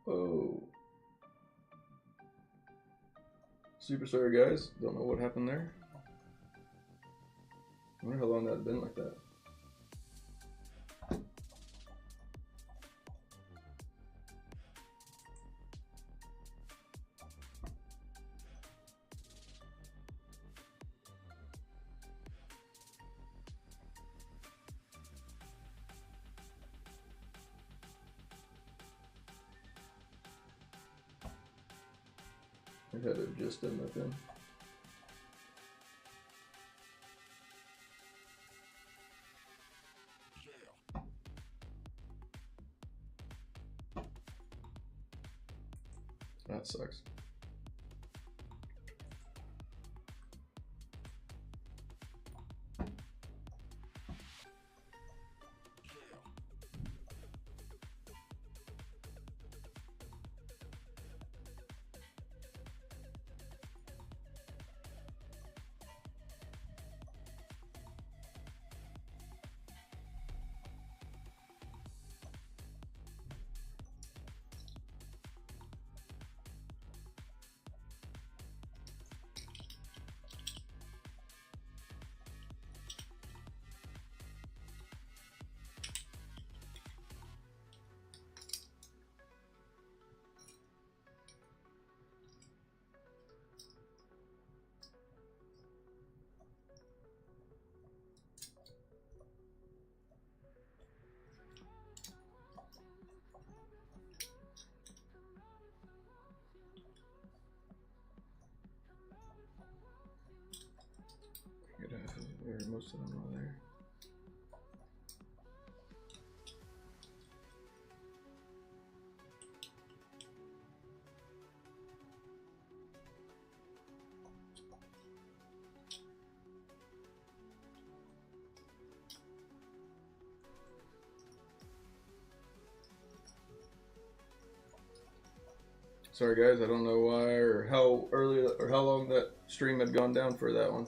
Oh. Super sorry, guys. Don't know what happened there. I wonder how long that had been like that. It had it just done that then. That sucks. Most of them are there. Sorry guys, I don't know why or how early or how long that stream had gone down for that one.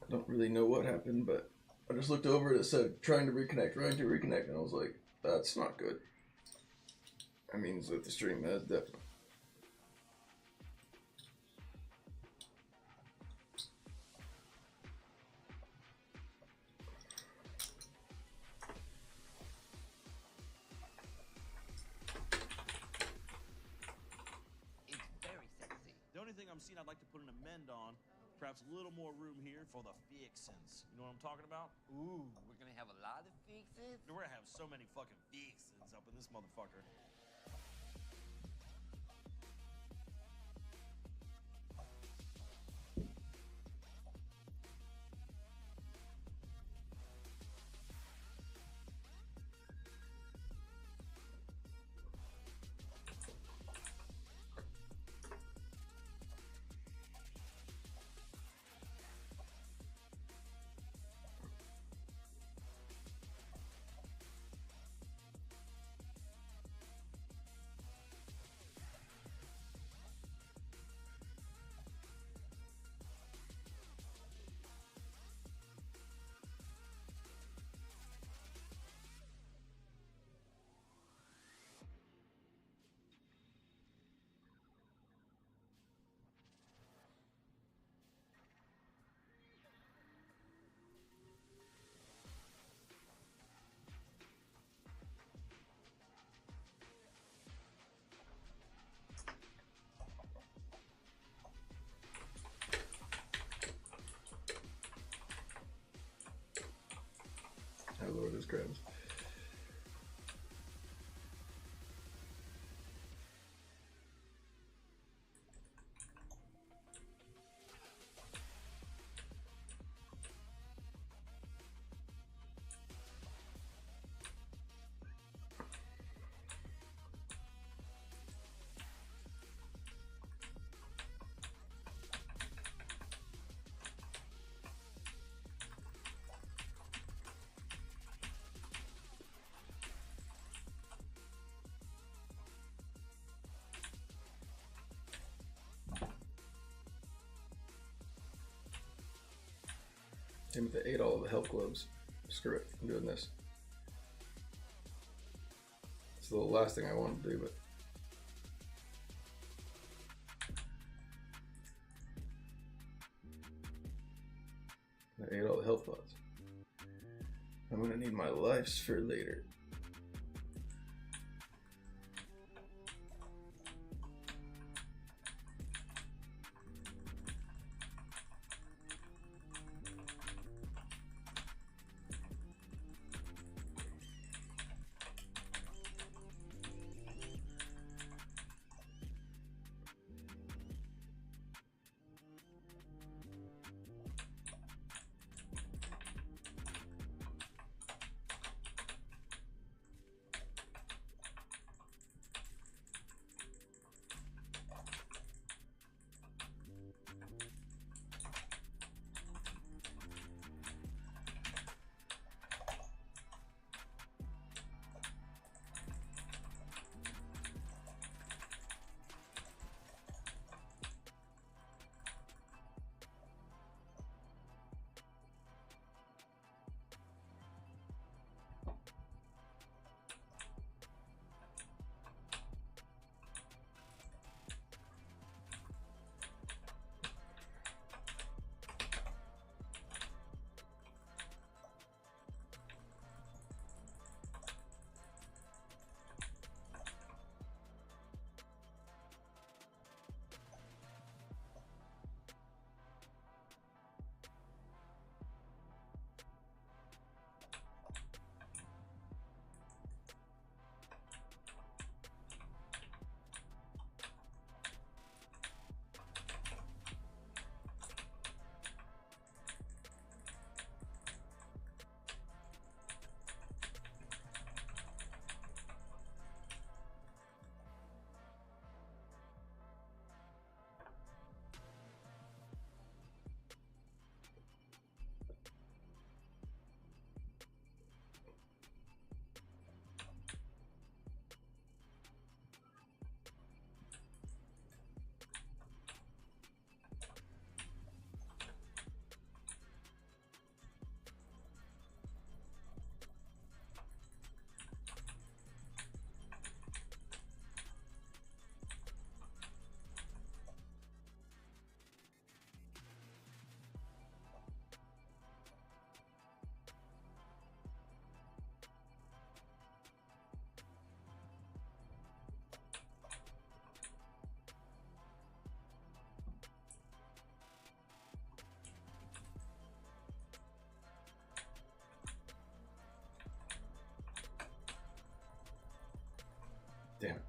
I don't really know what happened, but I just looked over and it said trying to reconnect, and I was like, that's not good. That means that the stream has definitely. I'd like to put an amend on. Perhaps a little more room here for the fixins. You know what I'm talking about? Ooh, we're gonna have a lot of fixins? We're gonna have so many fucking fixins up in this motherfucker. Hello, it is crabs. Timothy ate all of the health globes. Screw it, I'm doing this. It's the last thing I wanted to do, but I ate all the health pods. I'm gonna need my lives for later. Damn it.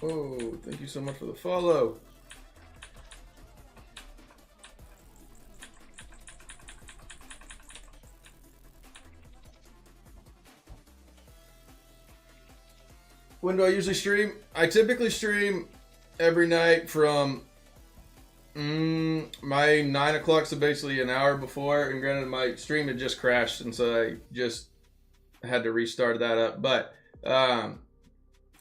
Oh, thank you so much for the follow. When do I usually stream? I typically stream every night from my 9 o'clock, so basically an hour before. And granted, my stream had just crashed, and so I just had to restart that up. But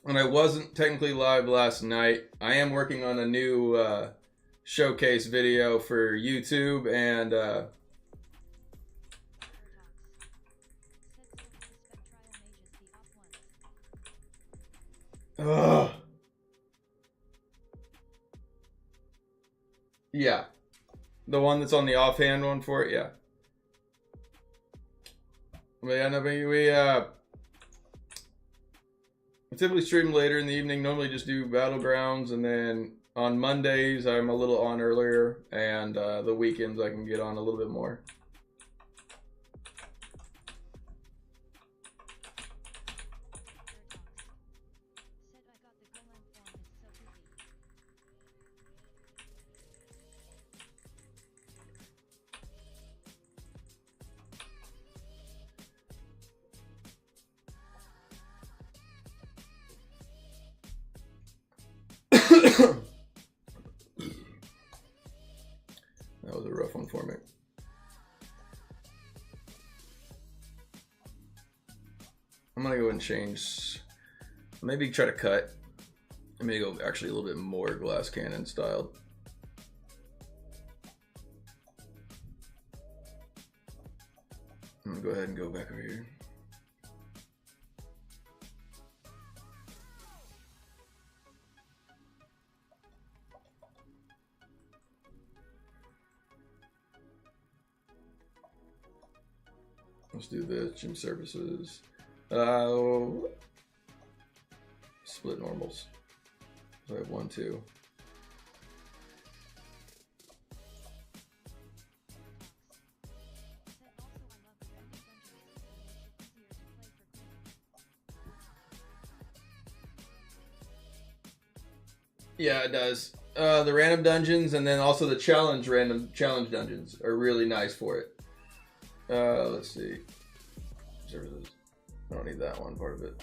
when I wasn't technically live last night, I am working on a new showcase video for YouTube, and yeah, the one that's on the offhand one for it, yeah. But yeah, no, we typically stream later in the evening. Normally just do Battlegrounds, and then on Mondays I'm a little on earlier, and the weekends I can get on a little bit more. That was a rough one for me. I'm gonna go ahead and change. Maybe try to cut. I'm gonna go actually a little bit more glass cannon styled. I'm gonna go ahead and go back over here. Let's do this. Gym services. Split normals. So I have 1, 2. Yeah, it does. The random dungeons, and then also the challenge dungeons are really nice for it. Let's see. Services. I don't need that one part of it.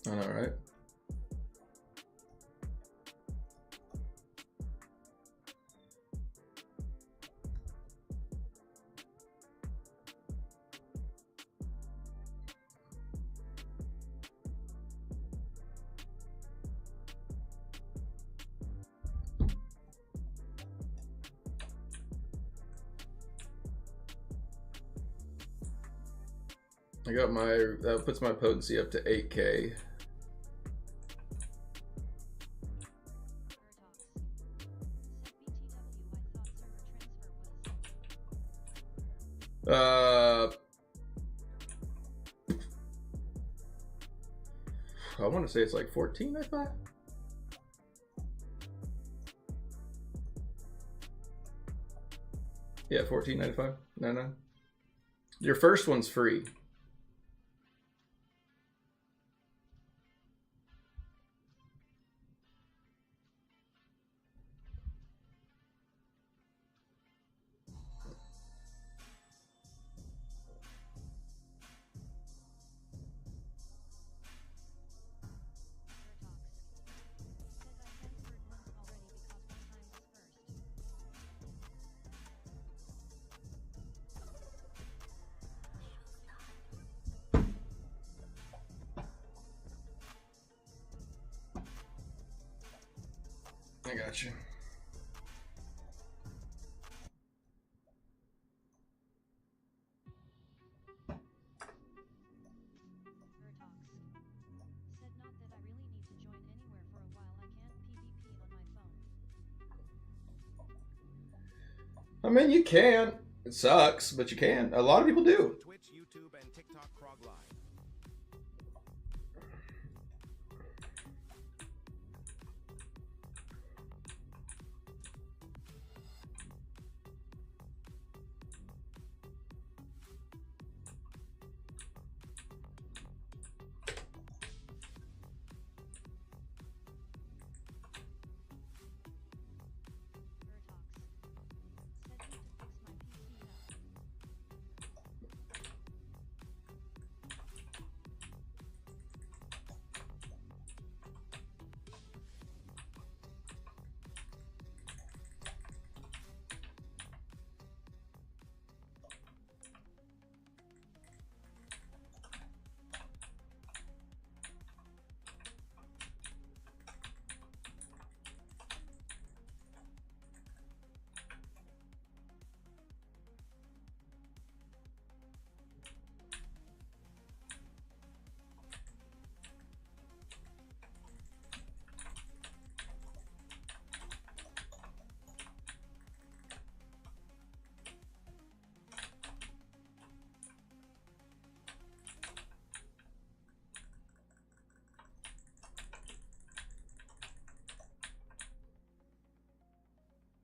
All right. I got my, that puts my potency up to 8K. I want to say it's like 14, I thought. Yeah, $14.95. No. Your first one's free. I got you. I mean, you can. It sucks, but you can. A lot of people do. Twitch, YouTube, and TikTok Krog Live.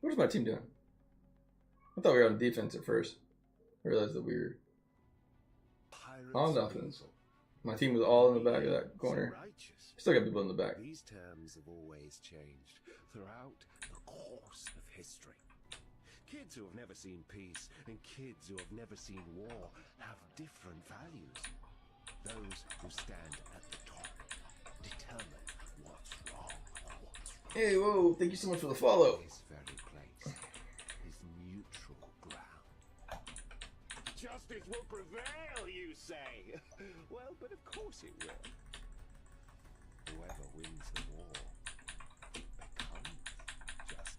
What is my team doing? I thought we were on defense at first. I realized that we were on offense. My team was all in the back of that corner. Still got people in the back. These terms have always changed throughout the course of history. Kids who have never seen peace and kids who have never seen war have different values. Those who stand at the top determine what's wrong, what's right. Hey, whoa, thank you so much for the follow. This very place is neutral ground. Justice will prevail, you say? Well, but of course it will. Whoever wins the war becomes justice.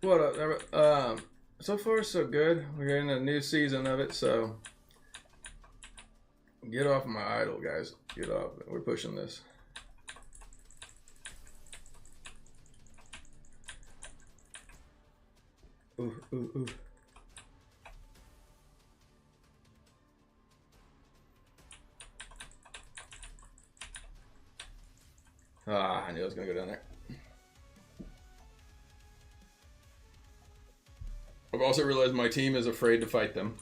What up? So far so good. We're in a new season of it, so get off my idol, guys. Get off. We're pushing this. Ooh, ooh, ooh. Ah, I knew I was gonna go down there. I've also realized my team is afraid to fight them.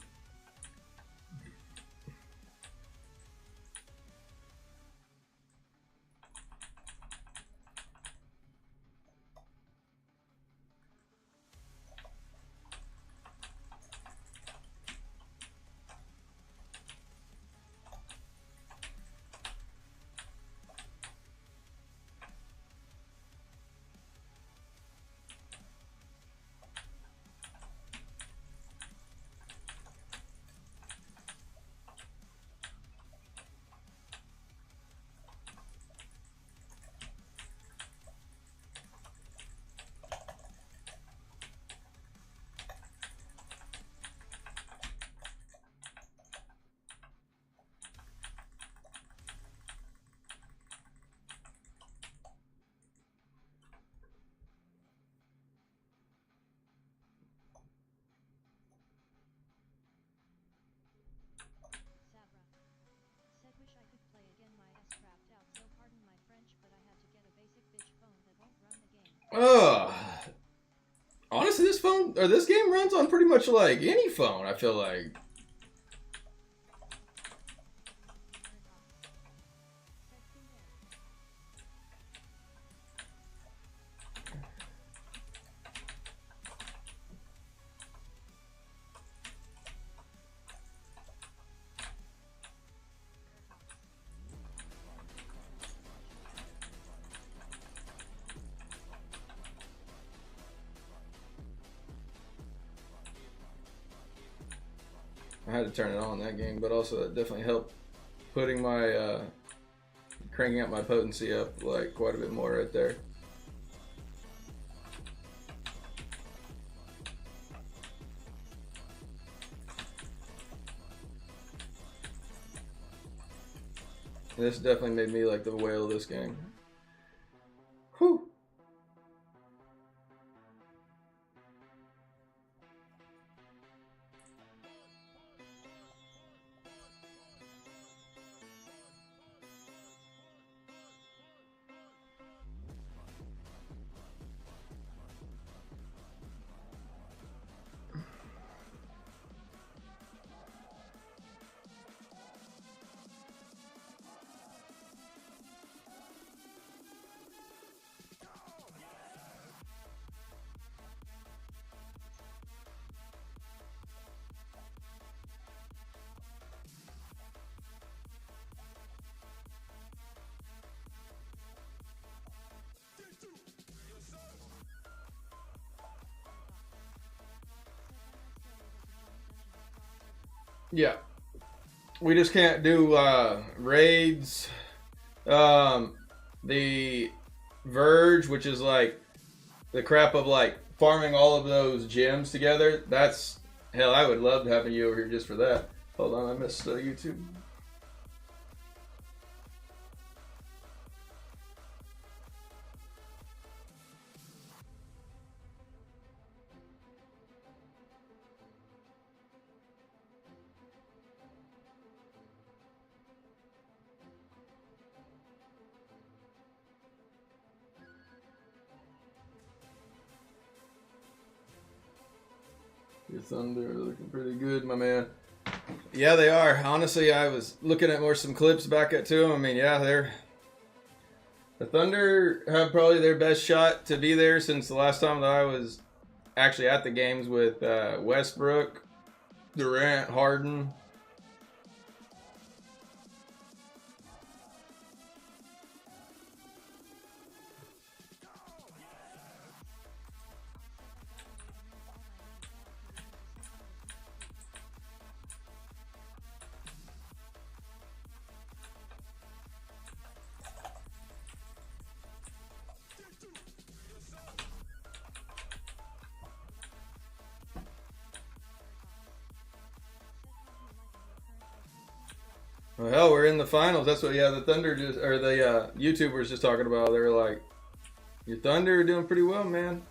Ugh. Honestly, this phone or this game runs on pretty much like any phone, I feel like. I had to turn it on that game, but also it definitely helped putting my cranking up my potency up like quite a bit more right there. This definitely made me like the whale of this game. Whew. Yeah, we just can't do raids. The Verge, which is like the crap of like farming all of those gems together. That's hell. I would love to have you over here just for that. Hold on, I missed YouTube. Your Thunder are looking pretty good, my man. Yeah, they are. Honestly, I was looking at some clips back at them. I mean, yeah, the Thunder have probably their best shot to be there since the last time that I was actually at the games with Westbrook, Durant, Harden. Well, hell, we're in the finals. That's what, yeah, the Thunder just, or the YouTubers just talking about. They were like, your Thunder are doing pretty well, man.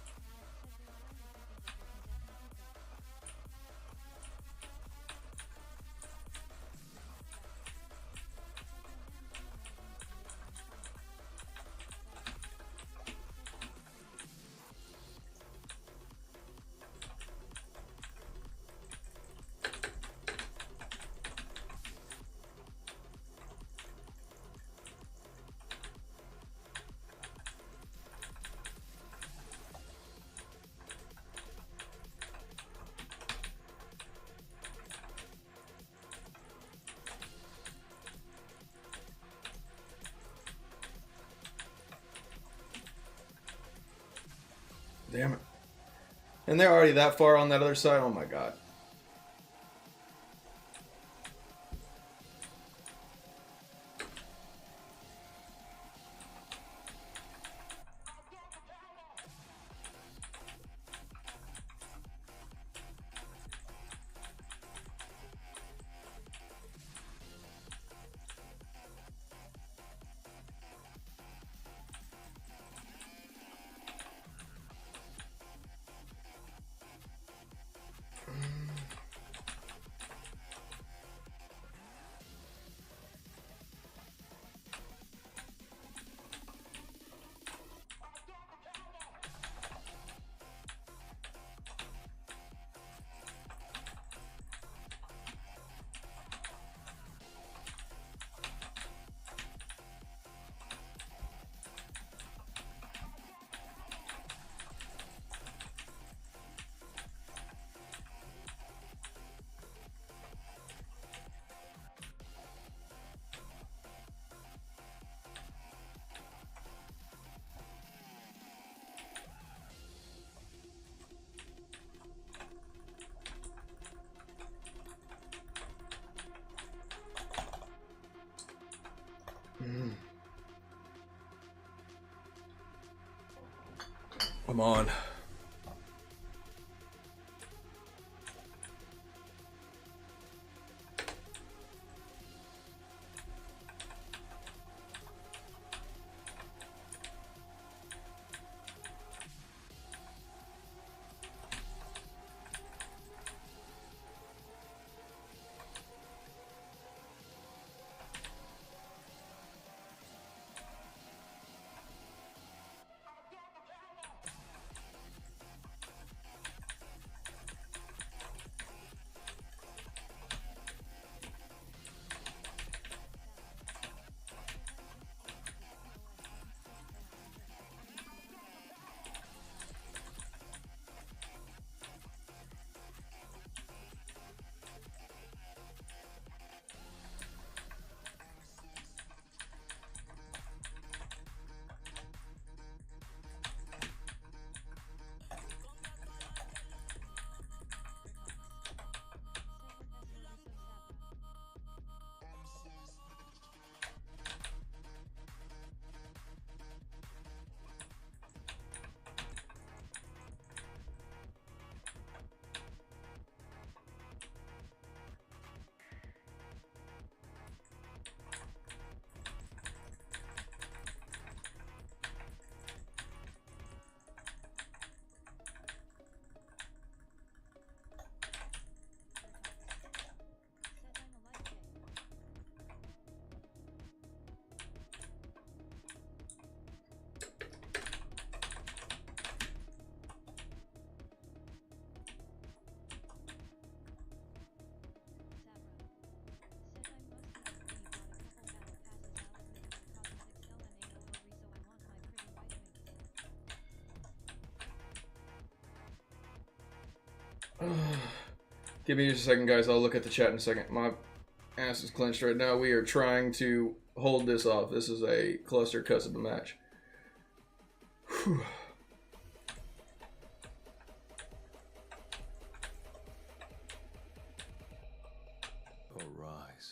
Damn it. And they're already that far on that other side. Oh my god. I'm on. Give me just a second, guys. I'll look at the chat in a second. My ass is clenched right now. We are trying to hold this off. This is a cluster cuss of a match. Whew. Arise.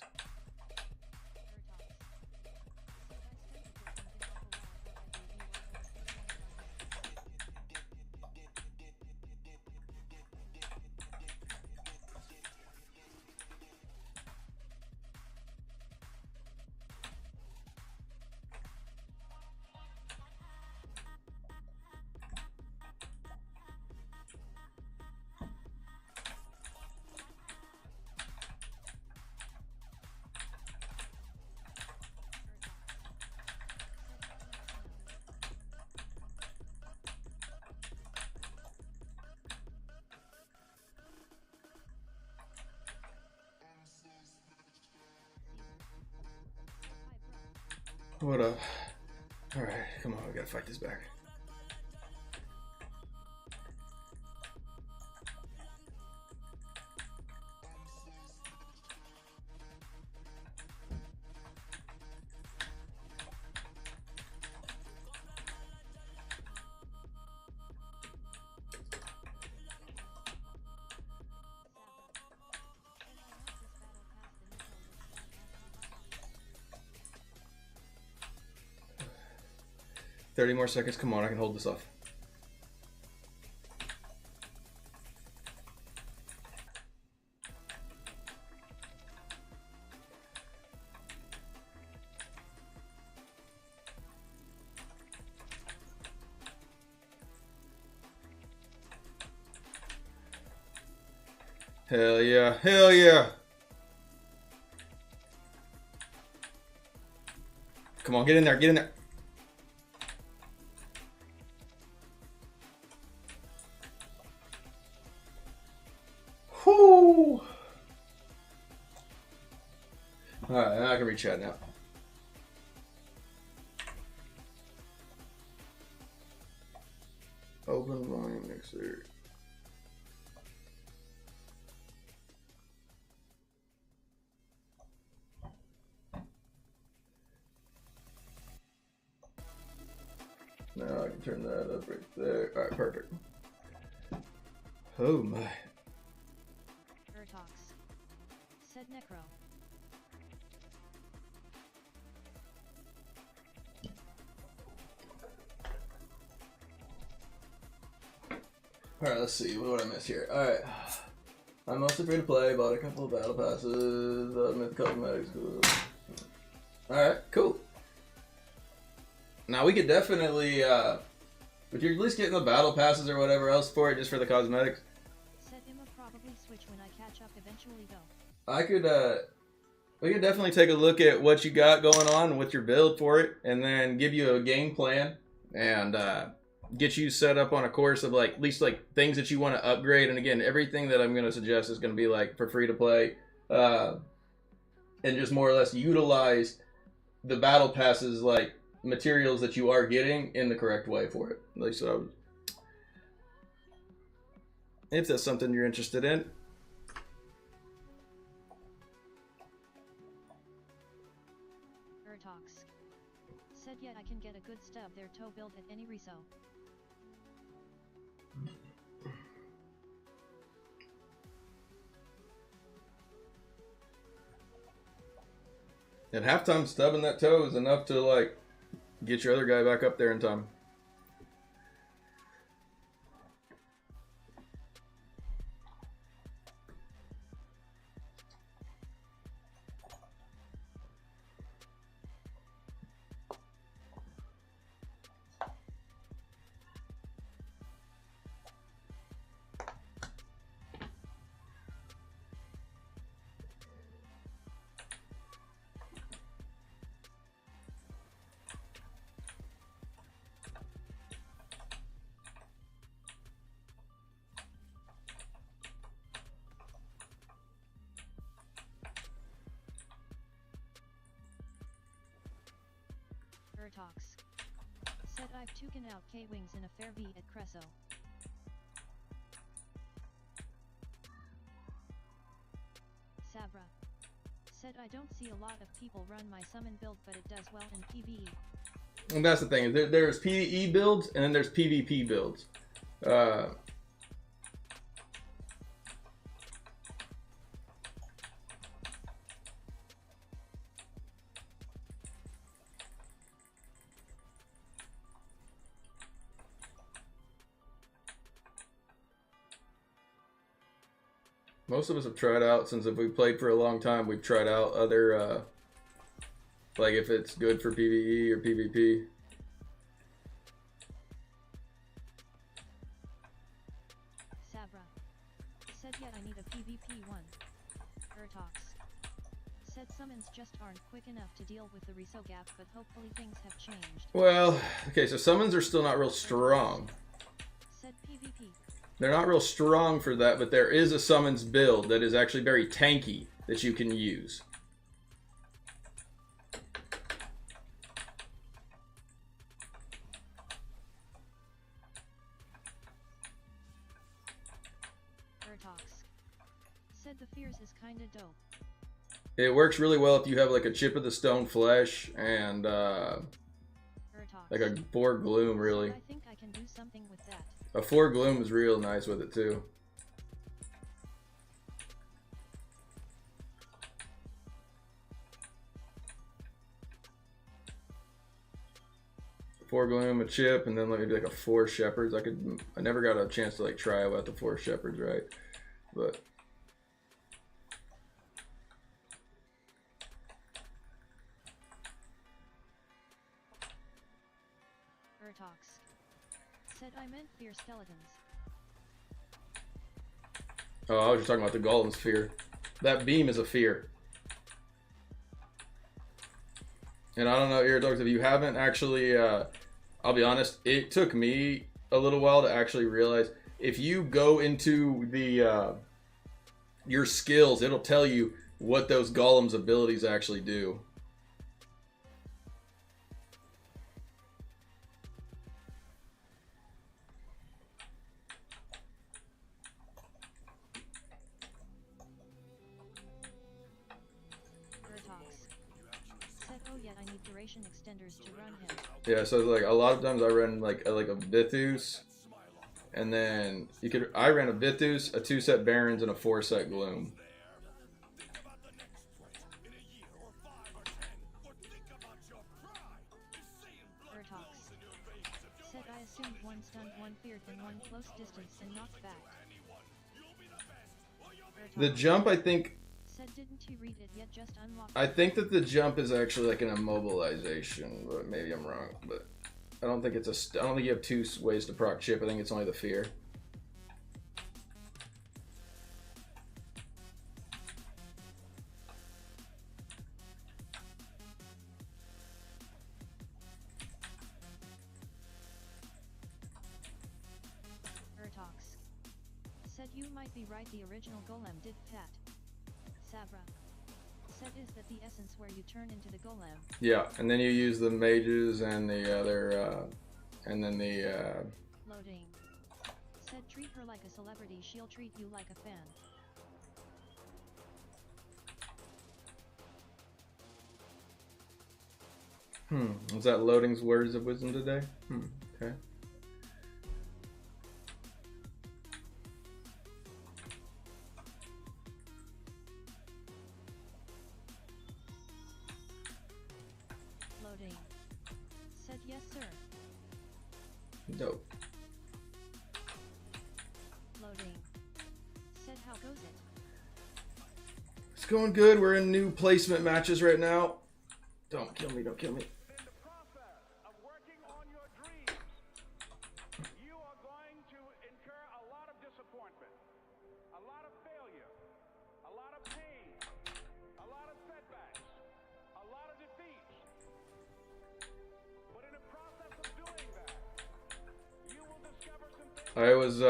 What up? Alright, come on, we gotta fight this back. Thirty more seconds. Come on, I can hold this off. Hell yeah. Hell yeah. Come on, get in there. Get in there. Whoo. Alright, I can reach chat now. Open volume mixer. Now I can turn that up right there. Alright, perfect. Oh my. Talks. Said Necro. Alright, let's see. What did I miss here? Alright. I'm mostly free to play. Bought a couple of battle passes. Myth cosmetics. Alright, cool. Now we could definitely, if you're at least getting the battle passes or whatever else for it, just for the cosmetics. Said Emma probably switch when I catch up eventually though. I could, we could definitely take a look at what you got going on with your build for it, and then give you a game plan, and get you set up on a course of like at least like things that you want to upgrade. And again, everything that I'm going to suggest is going to be like for free to play, and just more or less utilize the battle passes like materials that you are getting in the correct way for it. Like so, if that's something you're interested in. Talks. Said yet I can get a good stub there toe build at any reso. At halftime, stubbing that toe is enough to like get your other guy back up there in time. Talks. Said I've taken out K-Wings in a fair V at Creso. Sabra. Said I don't see a lot of people run my summon build, but it does well in PvE. And that's the thing. There's PvE builds and then there's PvP builds. Most of us have tried out, since if we've played for a long time, we've tried out other, like if it's good for PvE or PvP. Sabra. Said yet I need a PvP one. Talks. Said summons just aren't quick enough to deal with the reso gap, but hopefully things have changed. Well, okay, so summons are still not real strong. Said PvP. They're not real strong for that, but there is a summons build that is actually very tanky that you can use. Talks. Said the Fears is kinda dope. It works really well if you have like a chip of the stone flesh and like a 4 gloom, really. I think I can do something with that. A 4 gloom is real nice with it too. Four gloom, a chip, and then maybe like a 4 shepherds. I never got a chance to like try out the 4 shepherds, right? But Talks. Said I meant fear skeletons. oh, I was just talking about the golem sphere. That beam is a fear. And I don't know, Iridox, if you haven't actually, I'll be honest, it took me a little while to actually realize, if you go into the your skills, it'll tell you what those golems' abilities actually do. Oh yeah, I need duration extenders to run him. Yeah, so like a lot of times I run like a Bithus, and then I ran a Bithus, a 2-set Barons, and a 4-set Gloom. Said I singed, one stunned, one feared, and one close distance and knocked back. The jump, I think. Said didn't he read it yet? Just unlocked. I think that the jump is actually like an immobilization, but maybe I'm wrong. But I don't think it's a. I don't think you have two ways to proc chip. I think it's only the fear. Ertox. Said you might be right, the original golem did that. Savra. Said is that the essence where you turn into the golem. Yeah, and then you use the mages and the other, and then the. Loading. Said treat her like a celebrity, she'll treat you like a fan. Was that Loading's words of wisdom today? Okay. Loading. Said yes, sir. Dope. Loading. Said how goes it? It's going good. We're in new placement matches right now. Don't kill me, don't kill me. In the process of working on your dreams, you are going to incur a lot of disappointment, a lot of failure, a lot of pain, a lot of setbacks, a lot of defeats. But in the process of doing that, you will discover some things. I was,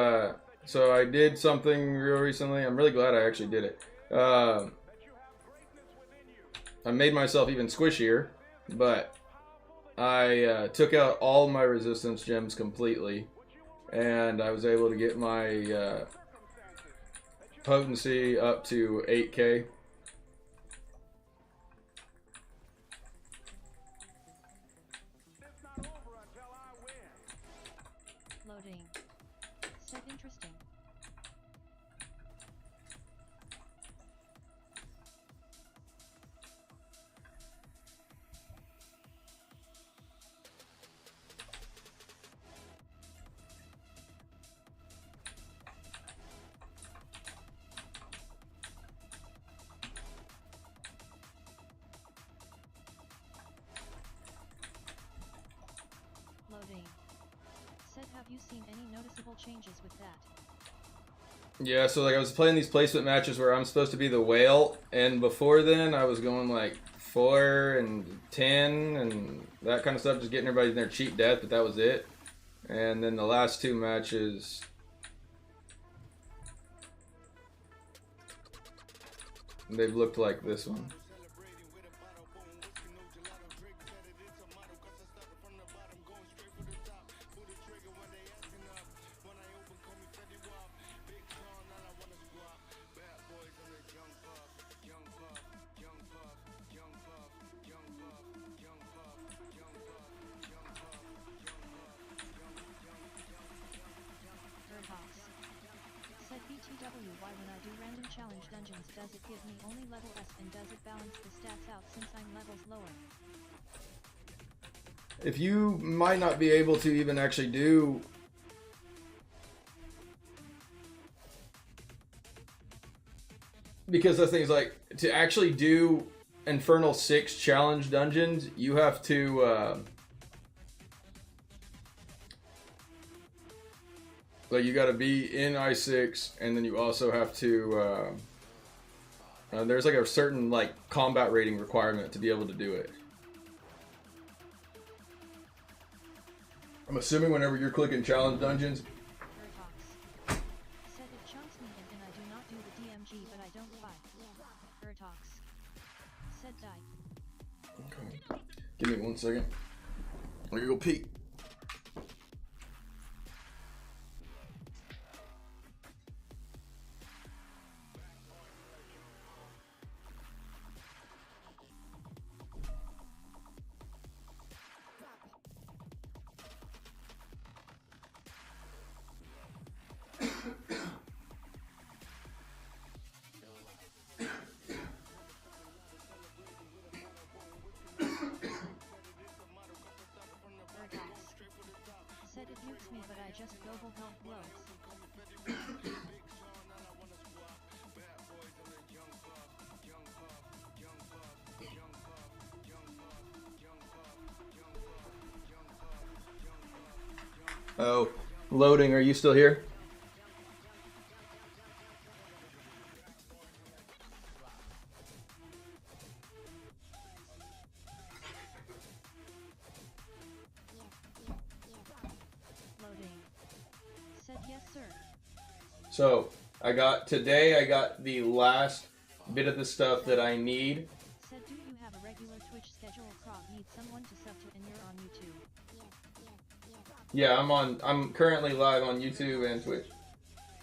so I did something real recently. I'm really glad I actually did it. I made myself even squishier, but I took out all my resistance gems completely, and I was able to get my potency up to 8K. Loading. Said interesting. Loading. Said have you seen any noticeable changes with that? Yeah, so like I was playing these placement matches where I'm supposed to be the whale, and before then I was going like 4 and 10 and that kind of stuff, just getting everybody in their cheap death, but that was it. And then the last two matches, they've looked like this one. Said BTW, why when I do random challenge dungeons does it give me only level S and does it balance the stats out since I'm levels lower? If you might not be able to even actually do because the thing is like to actually do Infernal 6 challenge dungeons, you have to like you got to be in I6, and then you also have to there's like a certain like combat rating requirement to be able to do it. I'm assuming whenever you're clicking challenge dungeons, Ertox. Said it chunks me in and I do not do the DMG but I don't fight. Ertox. Said die. okay. Give me 1 second. I'm gonna go pee. Ertox. suits me, but I just global health blows. Oh, loading. Are you still here? Loading. Said yes, sir. So I got the last bit of the stuff that I need. Said, do you have a regular Twitch schedule? Krog needs someone to sub to, and you're on YouTube. Yeah, I'm currently live on YouTube and Twitch.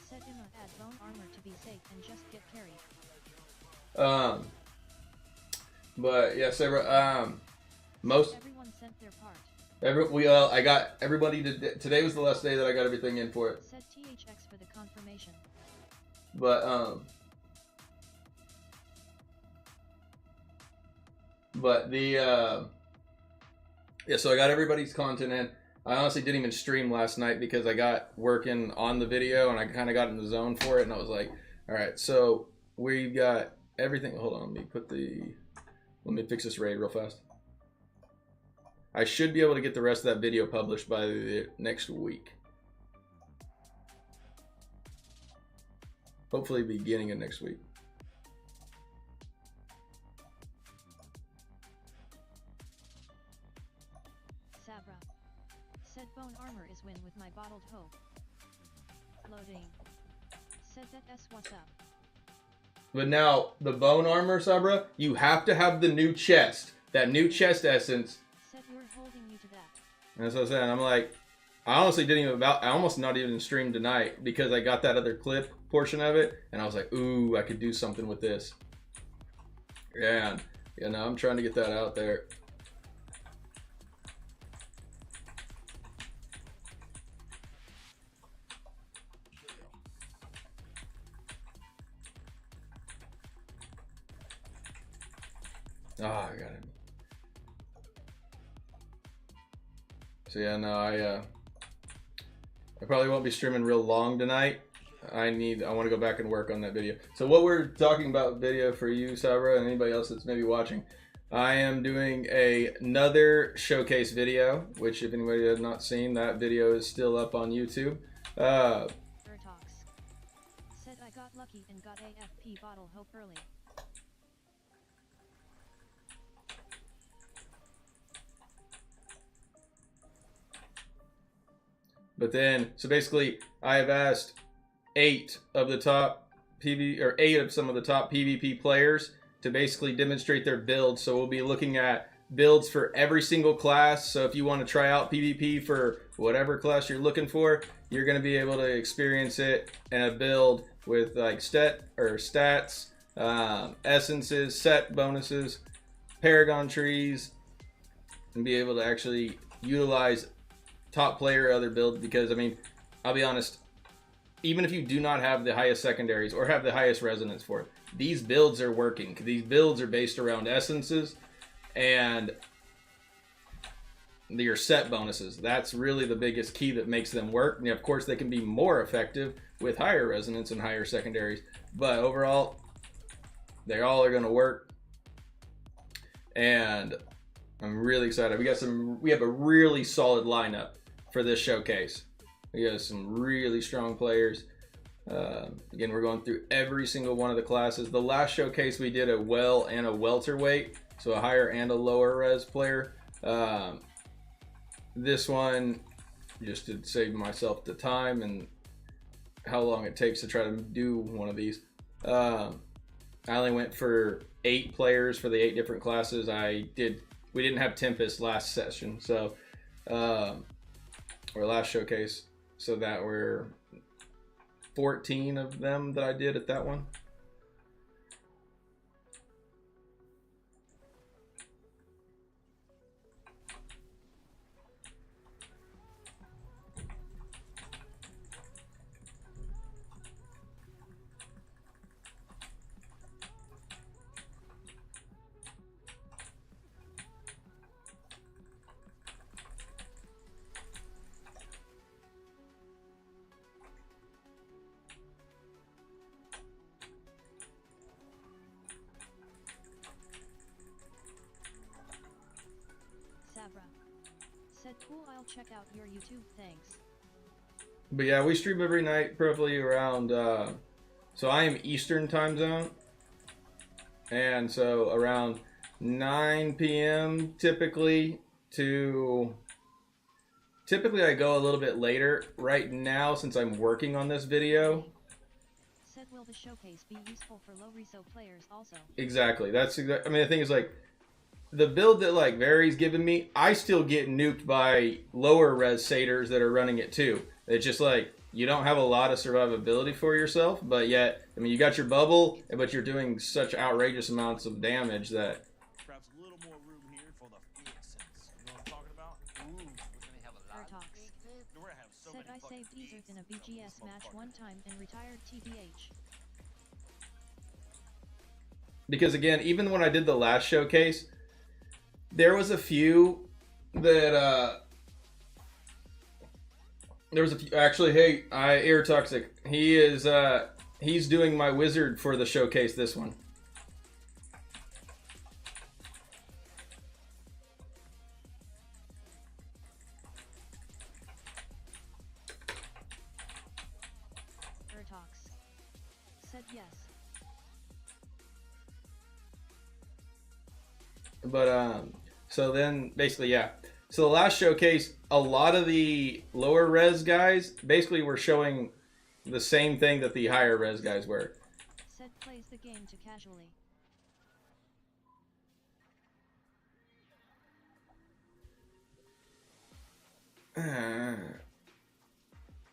Said Emma, add bone armor to be safe and just get carried. But yeah, Sarah, most Everyone sent their part. I got everybody today was the last day that I got everything in for it. Said THX for the confirmation. But yeah, so I got everybody's content in. I honestly didn't even stream last night because I got working on the video and I kind of got in the zone for it, and I was like, all right, so we've got everything. Hold on, let me fix this raid real fast. I should be able to get the rest of that video published by the next week. Hopefully beginning of next week. Sabra. Said bone armor is win with my bottled hope. Loading. Said that S what's up. But now, the bone armor, Sabra, you have to have the new chest. That new chest essence. Said you're holding me to that. And that's what I said. I'm like, I honestly didn't even I almost not even streamed tonight because I got that other clip portion of it. And I was like, ooh, I could do something with this. Yeah, no, I'm trying to get that out there. Oh, I got it. So yeah, no, I probably won't be streaming real long tonight. I want to go back and work on that video. So what we're talking about video for you, Sabra, and anybody else that's maybe watching, I am doing another showcase video, which if anybody has not seen, that video is still up on YouTube. Talks. Said I got lucky and got AFP bottle hope early. But then, so basically, I have asked 8 of the top eight of some of the top PvP players to basically demonstrate their builds. So we'll be looking at builds for every single class. So if you want to try out PvP for whatever class you're looking for, you're going to be able to experience it in a build with like stats, essences, set bonuses, paragon trees, and be able to actually utilize top player other builds. Because I mean, I'll be honest, even if you do not have the highest secondaries or have the highest resonance for it, these builds are working. These builds are based around essences and your set bonuses. That's really the biggest key that makes them work. And of course, they can be more effective with higher resonance and higher secondaries. But overall, they all are going to work. And I'm really excited. We have a really solid lineup for this showcase. We have some really strong players. Again, we're going through every single one of the classes. The last showcase we did a well and a welterweight, so a higher and a lower res player. This one, just to save myself the time and how long it takes to try to do one of these, I only went for 8 players for the 8 different classes. We didn't have Tempest last session, so or last showcase, so that were 14 of them that I did at that one. Said cool, I'll check out your YouTube, thanks. But yeah, we stream every night, probably around, so I am Eastern time zone. And so around 9 p.m. typically I go a little bit later. Right now, since I'm working on this video. Said will the showcase be useful for low reso players also? Exactly. That's I mean, the thing is, like, the build that like Vary's given me, I still get nuked by lower res satyrs that are running it too. It's just like you don't have a lot of survivability for yourself, but yet, I mean, you got your bubble, but you're doing such outrageous amounts of damage that. Perhaps a little more room here for the fixins. You know what I'm talking about? Ooh, we're gonna have a lot Talks. of fixes. We're gonna have so Said many I fucking saved Ezerth in a fixins BGS on this match motherfucker. one time and retired TBH. Because again, even when I did the last showcase, there was a few that there was a few actually. Hey, Air Toxic. He is he's doing my wizard for the showcase this one. Talks. Said yes. But so then basically, yeah. So the last showcase, a lot of the lower res guys basically were showing the same thing that the higher res guys were. Said plays the game too casually.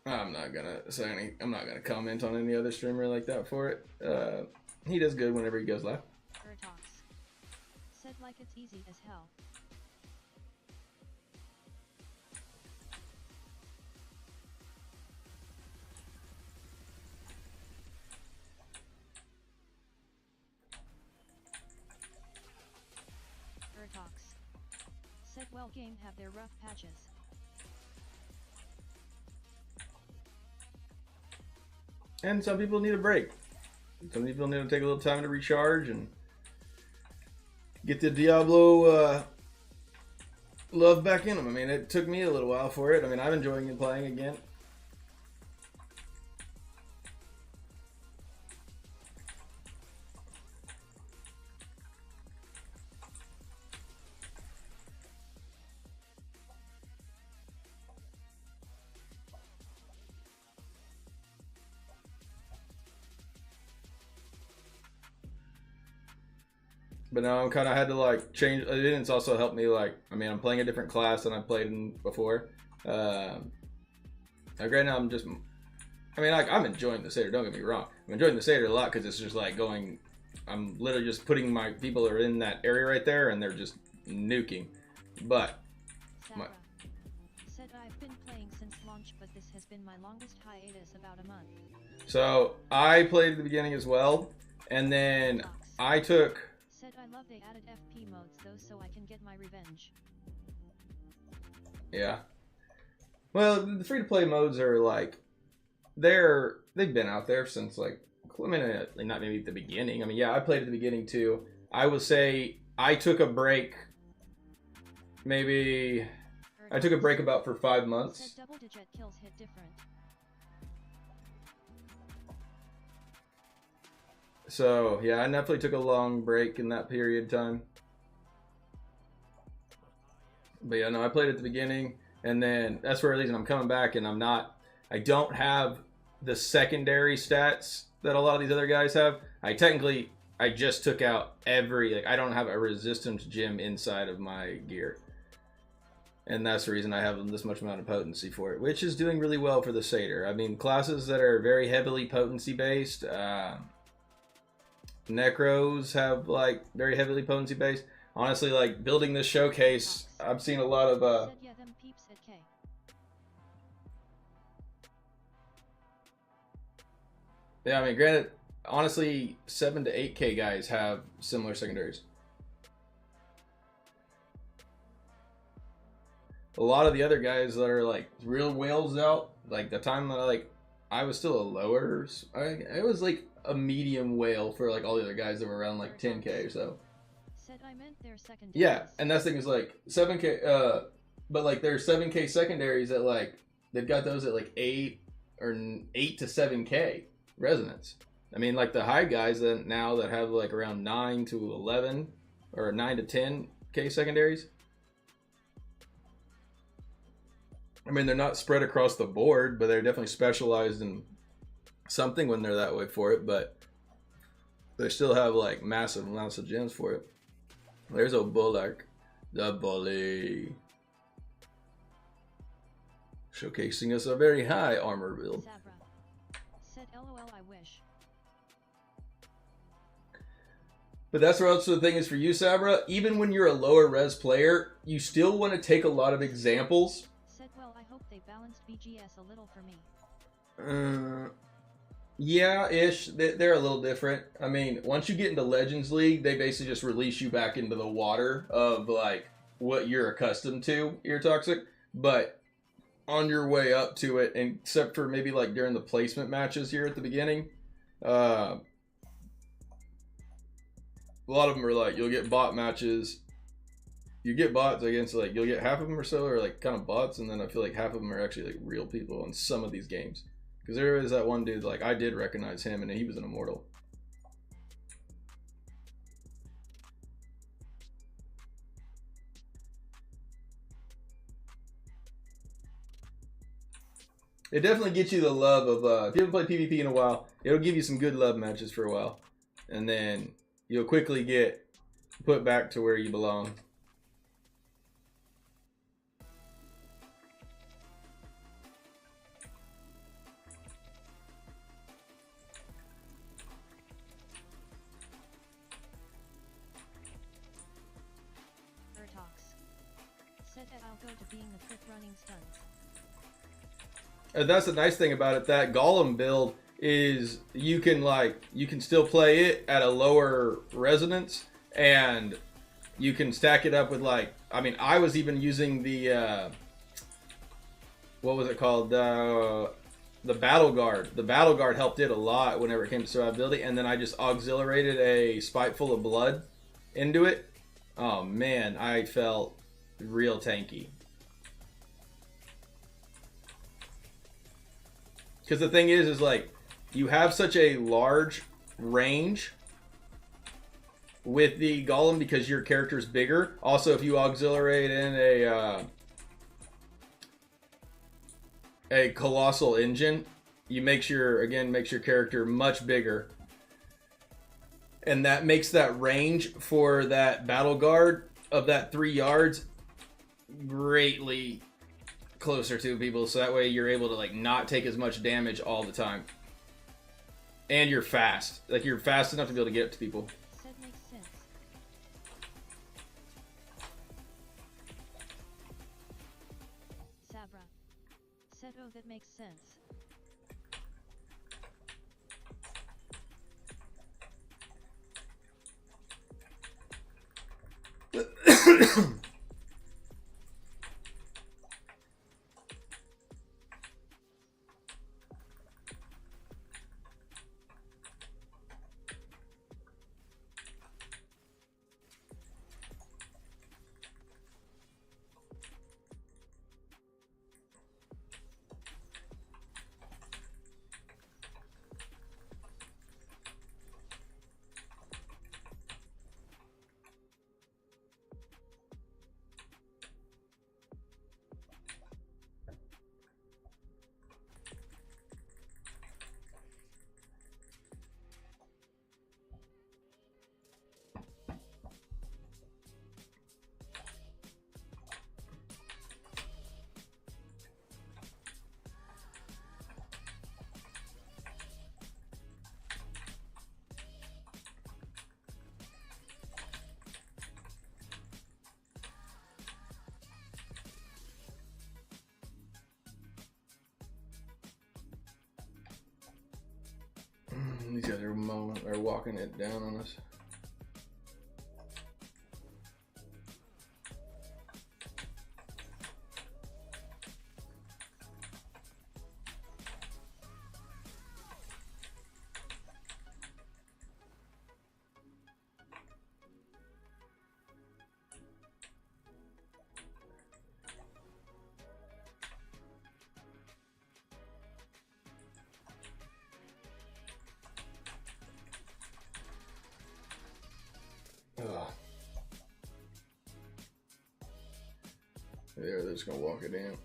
I'm not gonna say any. I'm not gonna comment on any other streamer like that for it. He does good whenever he goes live. Talks. Said like it's easy as hell. Talks. Said well game have their rough patches. And some people need a break. Some people need to take a little time to recharge and get the Diablo love back in them. I mean, it took me a little while for it. I mean, I'm enjoying it playing again. But now I'm kind of had to like change. It's also helped me like. I mean, I'm playing a different class than I played in before. Like right now, I'm just. I mean, like I'm enjoying the Satyr. Don't get me wrong. I'm enjoying the Satyr a lot because it's just like going. I'm literally just putting my people that are in that area right there, and they're just nuking. But. Sarah. Said I've been playing since launch, but this has been my longest hiatus, about a month. So I played at the beginning as well, and then I took. Said I love they added FP modes though, so I can get my revenge. Yeah. Well, the free-to-play modes are like they've been out there since like I mean, not maybe at the beginning. I mean, yeah, I played at the beginning too. I would say I took a break. Maybe I took a break about for 5 months. Said double-digit kills hit different. So yeah, I definitely took a long break in that period of time. But yeah, no, I played at the beginning, and then that's where at least I'm coming back, and I don't have the secondary stats that a lot of these other guys have. I just took out I don't have a resistance gem inside of my gear. And that's the reason I have this much amount of potency for it, which is doing really well for the Satyr. I mean, classes that are very heavily potency based, Necros have like very heavily potency based. Honestly, like building this showcase, I've seen a lot of Said yeah, them peeps at K. yeah, I mean, granted, honestly, 7 to 8K guys have similar secondaries. A lot of the other guys that are like real whales out, like the time that I was still a lower, I was like a medium whale for like all the other guys that were around like 10K or so. Said I meant their second. Yeah, and that's the thing is like 7K, But like there's 7K secondaries at like they've got those at like 8 to 7K resonance. I mean, like the high guys that now that have like around 9 to 11 or 9 to 10K secondaries. I mean, they're not spread across the board, but they're definitely specialized in something when they're that way for it. But they still have like massive amounts of gems for it. There's a Bullock, the bully, showcasing us a very high armor build. Sabra. Said LOL I wish. But that's what also the thing is for you, Sabra. Even when you're a lower res player, you still want to take a lot of examples. Said well I hope they balanced BGS a little for me. Yeah-ish. They're a little different. I mean, once you get into Legends League, they basically just release you back into the water of like what you're accustomed to, Ear Toxic. But on your way up to it, and except for maybe like during the placement matches here at the beginning, a lot of them are like, you'll get bot matches. You get bots against like, you'll get half of them or so are like kind of bots, and then I feel like half of them are actually like real people in some of these games. Because there is that one dude, like I did recognize him, and he was an immortal. It definitely gets you the love of, if you haven't played PvP in a while, it'll give you some good love matches for a while. And then you'll quickly get put back to where you belong. Ertox. Said that I'll go to being the 5th running stunts. And that's the nice thing about it. That Golem build is you can still play it at a lower resonance, and you can stack it up with like, I mean, I was even using the what was it called, the Battle Guard. The Battle Guard helped it a lot whenever it came to survivability, and then I just auxiliated a Spiteful of Blood into it. Oh man, I felt real tanky. Because the thing is like, you have such a large range with the Golem because your character's bigger. Also, if you auxiliate in a Colossal Engine, you makes your character much bigger. And that makes that range for that Battle Guard of that 3 yards greatly closer to people, so that way you're able to like not take as much damage all the time, and you're fast. Like you're fast enough to be able to get up to people. Said makes sense. Sabra. Said oh that makes sense. These guys are walking it down on us. There, they're just gonna walk it in.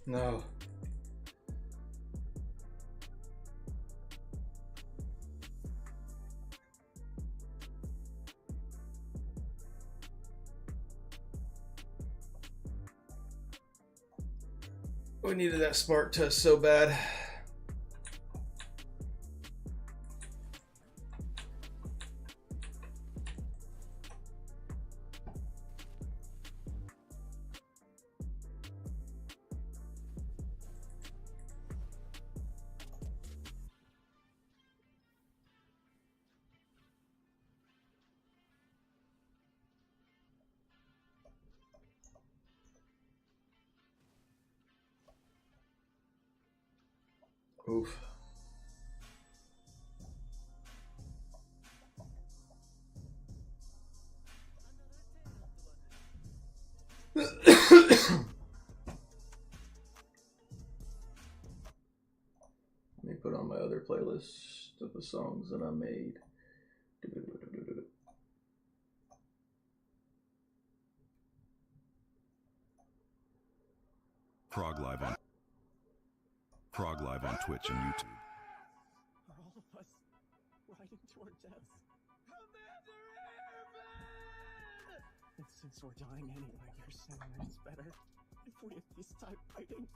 No. We needed that spark test so bad. Oof. Let me put on my other playlist of the songs that I made. Krog live on Twitch and YouTube. Are all of us riding toward death? Commander Airman! And since we're dying anyway, you're saying that it's better if we at least start fighting?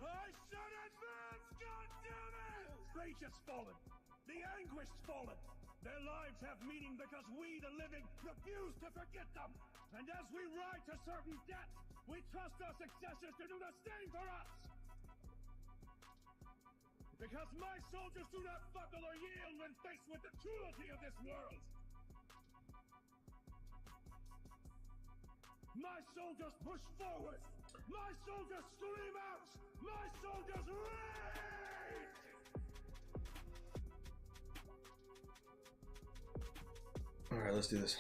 I should advance, goddammit! Rage has fallen. The anguished fallen. Their lives have meaning because we, the living, refuse to forget them. And as we ride to certain death, we trust our successors to do the same for us. Because my soldiers do not buckle or yield when faced with the cruelty of this world. My soldiers push forward. My soldiers scream out. My soldiers rage. All right, let's do this.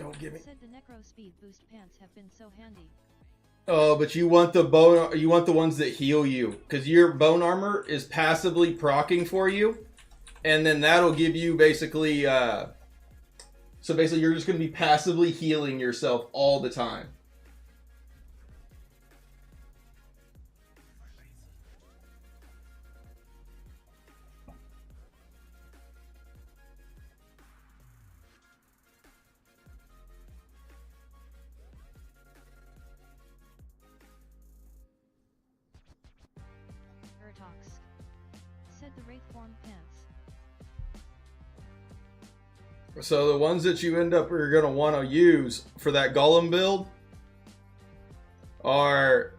Don't give me. Said the Necro Speed Boost pants have been so handy. Oh, but you want the bone. You want the ones that heal you, because your bone armor is passively procking for you, and then that'll give you basically. So basically, you're just going to be passively healing yourself all the time. Ertox. Said the Wraith Form pants. So the ones that you end up are going to want to use for that golem build are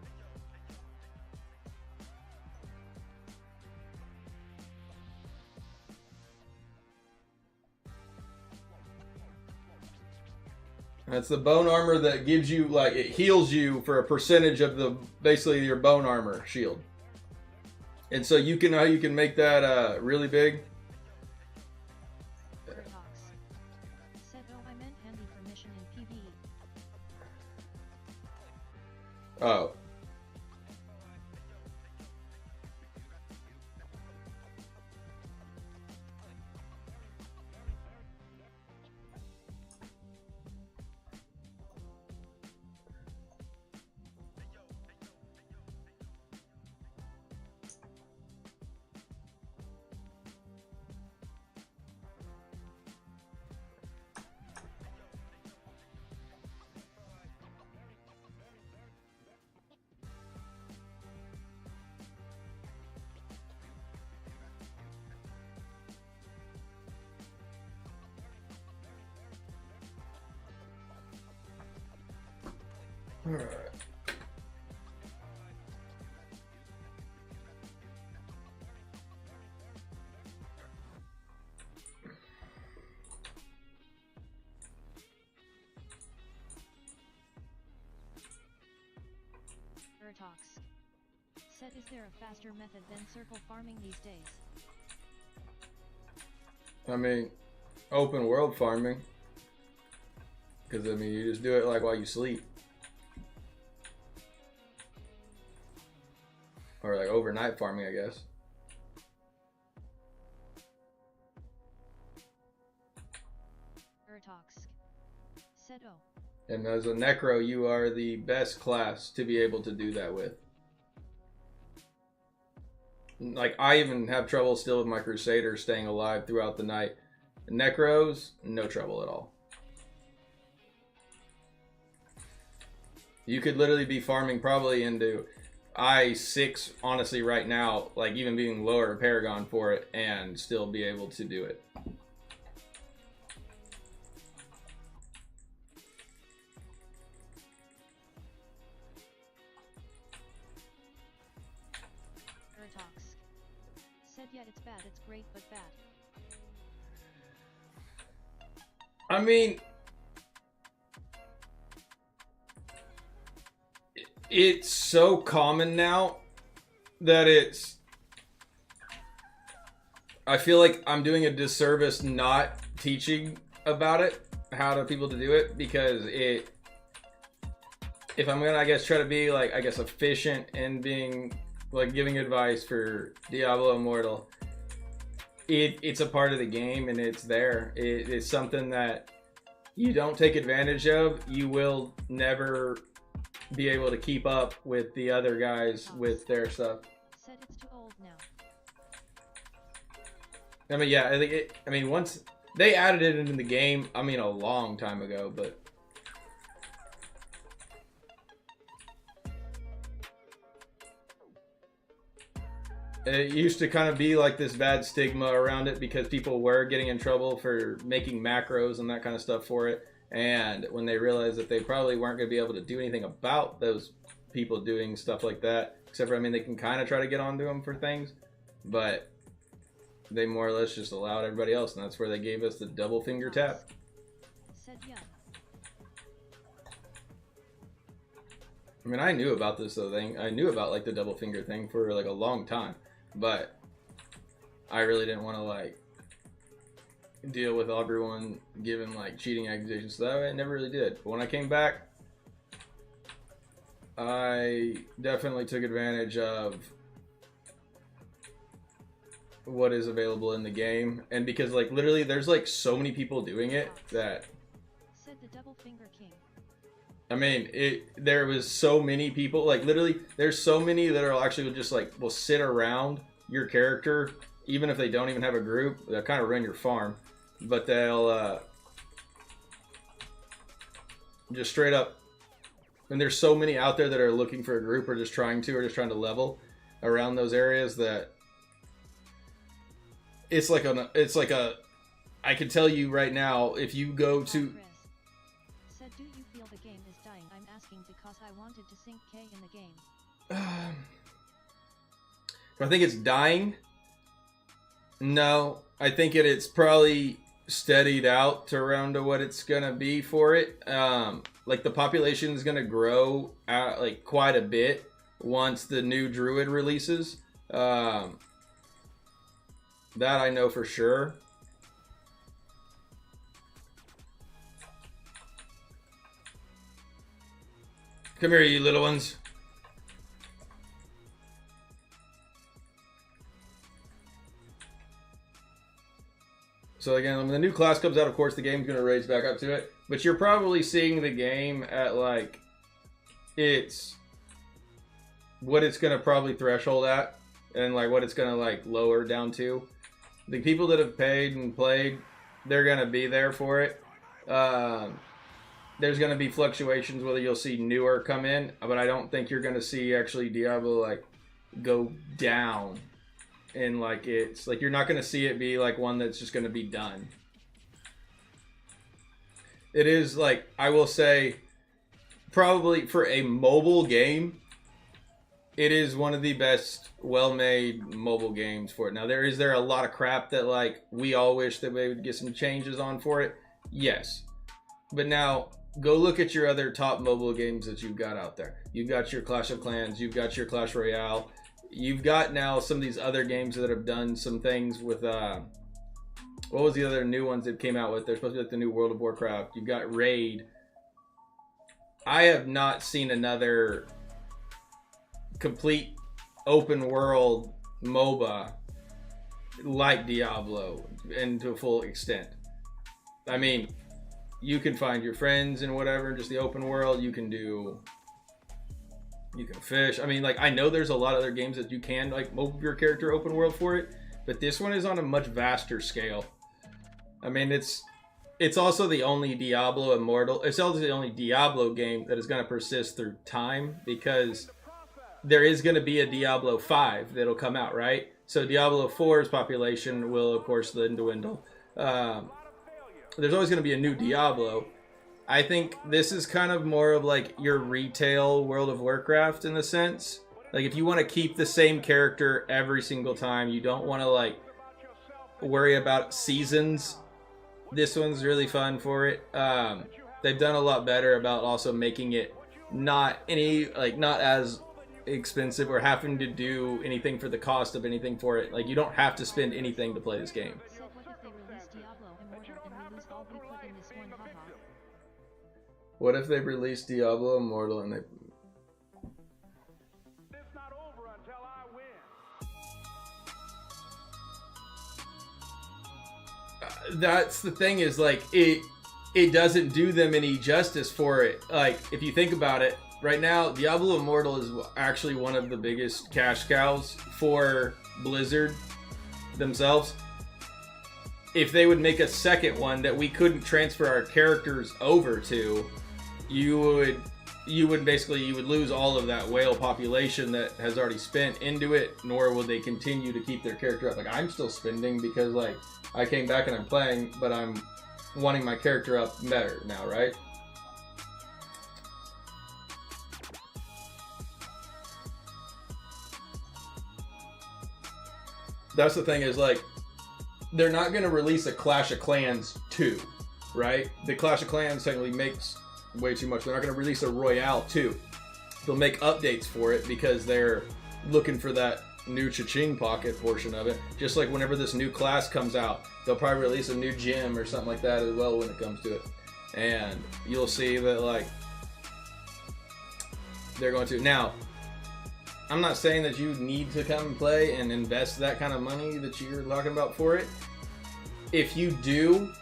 that's the bone armor that gives you, like, it heals you for a percentage of the basically your bone armor shield. And so you can make that really big. Ertox. Said, oh, I meant handy for mission in PvE. Oh. All right. Ertox. Said, is there a faster method than circle farming these days? I mean, open world farming. Because, I mean, you just do it like while you sleep. Or like overnight farming, I guess. Ertox. Said, oh. And as a Necro, you are the best class to be able to do that with. Like, I even have trouble still with my Crusader staying alive throughout the night. Necros, no trouble at all. You could literally be farming probably into I6, honestly, right now, like even being lower Paragon for it, and still be able to do it. Ertox. Said, yeah, it's bad, it's great, but bad. I mean, it's so common now that I feel like I'm doing a disservice not teaching about it, how to people to do it, because if I'm gonna, I guess, try to be like, I guess, efficient and being like giving advice for Diablo Immortal, it's a part of the game and it's there. It's something that you don't take advantage of, you will never be able to keep up with the other guys with their stuff. Said it's too old now. I mean, yeah, I think I mean, once they added it into the game, I mean, a long time ago, but it used to kind of be like this bad stigma around it because people were getting in trouble for making macros and that kind of stuff for it. And when they realized that they probably weren't going to be able to do anything about those people doing stuff like that, except for, I mean, they can kind of try to get onto them for things, but they more or less just allowed everybody else, and that's where they gave us the double finger tap. Said, yeah. I mean, I knew about this thing. I knew about like the double finger thing for like a long time, but I really didn't want to like deal with everyone giving like cheating accusations. So that I never really did. But when I came back, I definitely took advantage of what is available in the game, and because like literally there's like so many people doing it that Said the double finger king. I mean there was so many people, like literally there's so many that are actually just like will sit around your character even if they don't even have a group. They'll kind of run your farm, but they'll just straight up, and there's so many out there that are looking for a group or just trying to level around those areas that it's like a I can tell you right now, if you go to Chris said, do you feel the game is dying? I'm asking because I wanted to sink K in the game. I think it's dying. No, I think it's probably steadied out to around to what it's gonna be for it. Like the population is gonna grow out like quite a bit once the new druid releases. That I know for sure. Come here, you little ones. So again, when the new class comes out, of course, the game's going to raise back up to it. But you're probably seeing the game at, like, what it's going to probably threshold at. And, like, what it's going to, like, lower down to. The people that have paid and played, they're going to be there for it. There's going to be fluctuations whether you'll see newer come in. But I don't think you're going to see, actually, Diablo, like, go down. And like it's like you're not going to see it be like one that's just going to be done. It is like, I will say, probably for a mobile game, it is one of the best well-made mobile games for it. Now there a lot of crap that like we all wish that we would get some changes on for it. Yes. But now go look at your other top mobile games that you've got out there. You've got your Clash of Clans, you've got your Clash Royale. You've got now some of these other games that have done some things with, what was the other new ones that came out with? They're supposed to be like the new World of Warcraft. You've got Raid. I have not seen another complete open world MOBA like Diablo and to a full extent. I mean, you can find your friends and whatever, just the open world. You can fish. I mean, like, I know there's a lot of other games that you can, like, move your character open world for it, but this one is on a much vaster scale. I mean, it's also the only Diablo Immortal. It's also the only Diablo game that is going to persist through time, because there is going to be a Diablo 5 that'll come out, right? So Diablo 4's population will, of course, then dwindle. There's always going to be a new Diablo. I think this is kind of more of like your retail World of Warcraft in a sense. Like if you want to keep the same character every single time, you don't want to like worry about seasons. This one's really fun for it. They've done a lot better about also making it not as expensive or having to do anything for the cost of anything for it. Like you don't have to spend anything to play this game. Said, what if they release Diablo Immortal and we lose all we put in this one? Haha. What if they release Diablo Immortal and they... It's not over until I win. That's the thing, is like it doesn't do them any justice for it. Like if you think about it, right now Diablo Immortal is actually one of the biggest cash cows for Blizzard themselves. If they would make a second one that we couldn't transfer our characters over to, you would lose all of that whale population that has already spent into it, nor will they continue to keep their character up. Like I'm still spending because like I came back and I'm playing, but I'm wanting my character up better now, right? That's the thing, is like they're not going to release a Clash of Clans 2, right? The Clash of Clans technically makes way too much. They're not going to release a Royale 2. They'll make updates for it because they're looking for that new cha-ching pocket portion of it. Just like whenever this new class comes out, they'll probably release a new gym or something like that as well when it comes to it. And you'll see that, like, they're going to. Now, I'm not saying that you need to come and play and invest that kind of money that you're talking about for it. If you do,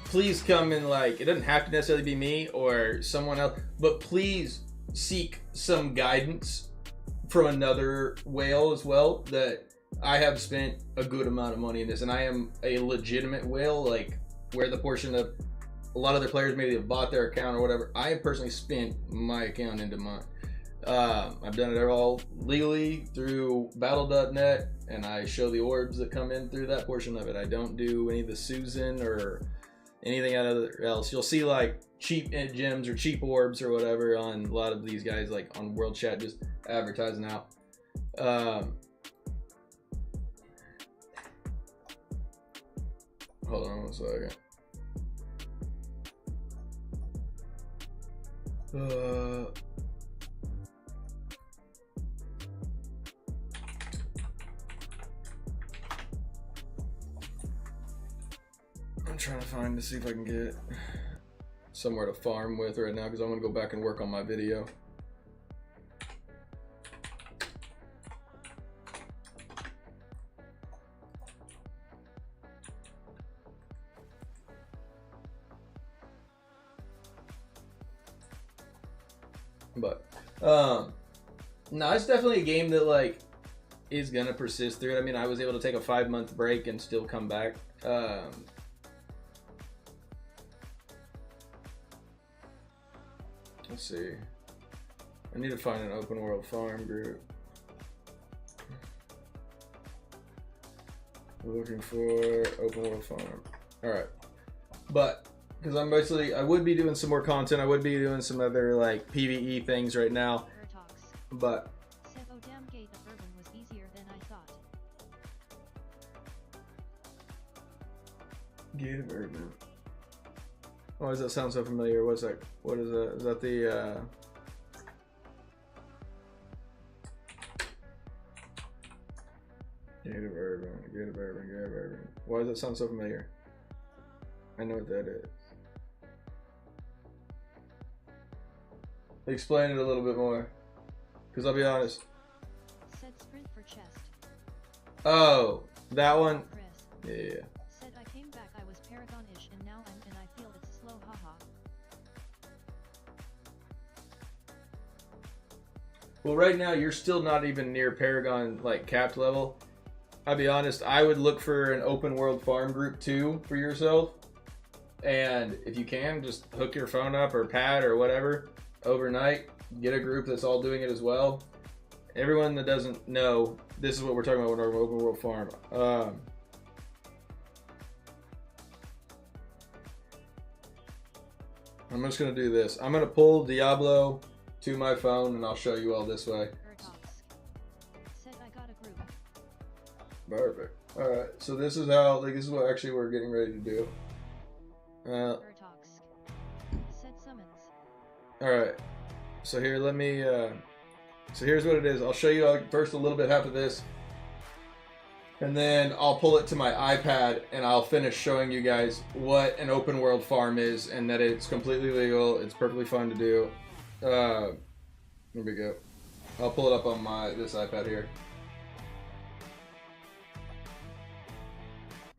please come and, like, it doesn't have to necessarily be me or someone else, but please seek some guidance from another whale as well. That I have spent a good amount of money in this, and I am a legitimate whale, like where the portion of a lot of their players maybe have bought their account or whatever. I have personally spent my account into mine. I've done it all legally through battle.net, and I show the orbs that come in through that portion of it. I don't do any of the Susan or anything else. You'll see like cheap gems or cheap orbs or whatever on a lot of these guys, like on World Chat, just advertising out. Hold on one second. I'm trying to find to see if I can get somewhere to farm with right now, because I'm going to go back and work on my video. But no, it's definitely a game that like is gonna persist through it. I mean, I was able to take a 5-month break and still come back. Let's see. I need to find an open world farm group. We're looking for open world farm. All right, but because I'm basically, I would be doing some more content. I would be doing some other like PvE things right now. But said, oh damn, Gate of Urban was easier than I thought. Gate of Urban. Why does that sound so familiar? What's that? What is that? Is that the Gate of Urban, Gate of Urban, Gate of Urban. Why does that sound so familiar? I know what that is. Explain it a little bit more, because I'll be honest. Said sprint for chest. Oh, that one. Chris. Yeah. Said I came back, I was Paragon-ish, and now I'm, and I feel it's slow, haha. Well, right now you're still not even near Paragon like capped level. I'll be honest, I would look for an open world farm group too for yourself. And if you can, just hook your phone up or pad or whatever overnight. Get a group that's all doing it as well. Everyone that doesn't know, this is what we're talking about with our open world farm. I'm just going to do this. I'm going to pull Diablo to my phone and I'll show you all this way. Said I got a group. Perfect. Alright, so this is how, like, this is what actually we're getting ready to do. Said summons. Alright, so here, let me, so here's what it is. I'll show you first a little bit half of this, and then I'll pull it to my iPad, and I'll finish showing you guys what an open world farm is, and that it's completely legal, it's perfectly fun to do. Here we go. I'll pull it up on this iPad here.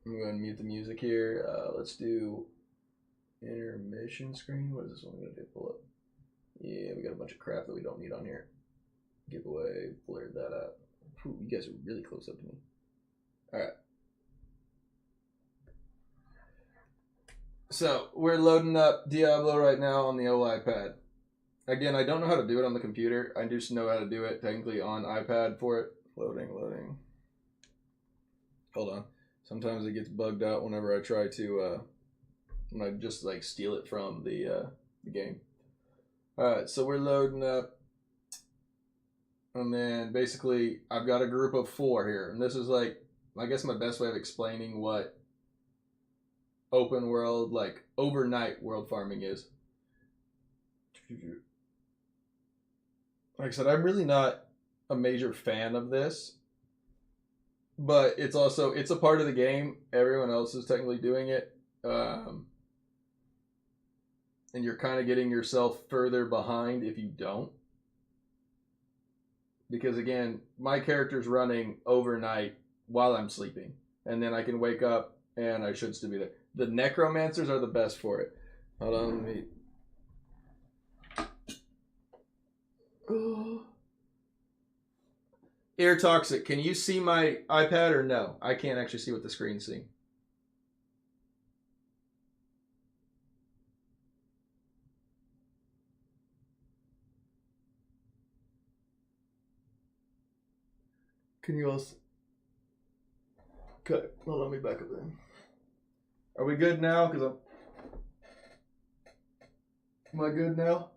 I'm going to mute the music here. Let's do intermission screen. What is this one going to do? Pull up. Yeah, we got a bunch of crap that we don't need on here. Giveaway, blur that out. Whew, you guys are really close up to me. Alright. So, we're loading up Diablo right now on the old iPad. Again, I don't know how to do it on the computer. I just know how to do it technically on iPad for it. Loading. Hold on. Sometimes it gets bugged out whenever I try to, when I just like steal it from the game. Alright, so we're loading up. And then basically, I've got a group of 4 here. And this is like, I guess my best way of explaining what open world, like overnight world farming is. Like I said, I'm really not a major fan of this. But it's a part of the game. Everyone else is technically doing it. And you're kind of getting yourself further behind if you don't. Because again, my character's running overnight while I'm sleeping. And then I can wake up and I should still be there. The necromancers are the best for it. Hold on, let me... Air Toxic, can you see my iPad or no? I can't actually see what the screen's seeing. Can you also... Okay, well, let me back up then. Are we good now? Because Am I good now?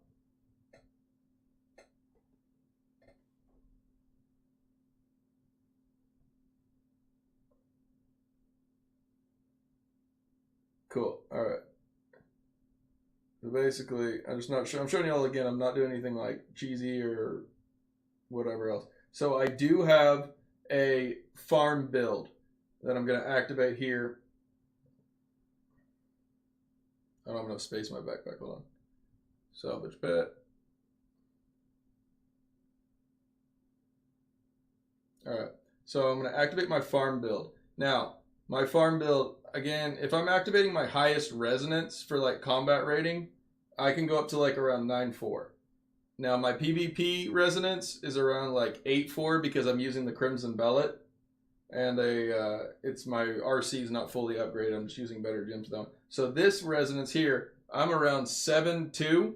Cool. All right. So basically, I'm showing you all again. I'm not doing anything like cheesy or whatever else. So I do have a farm build that I'm going to activate here. I don't have enough space in my backpack. Hold on. Salvage pet. All right. So I'm going to activate my farm build. Now, my farm build, again, if I'm activating my highest resonance for like combat rating, I can go up to like around 9.4. Now my PvP resonance is around like 8.4 because I'm using the Crimson Bellet. And it's my RC is not fully upgraded. I'm just using better gems though. So this resonance here, I'm around 7.2.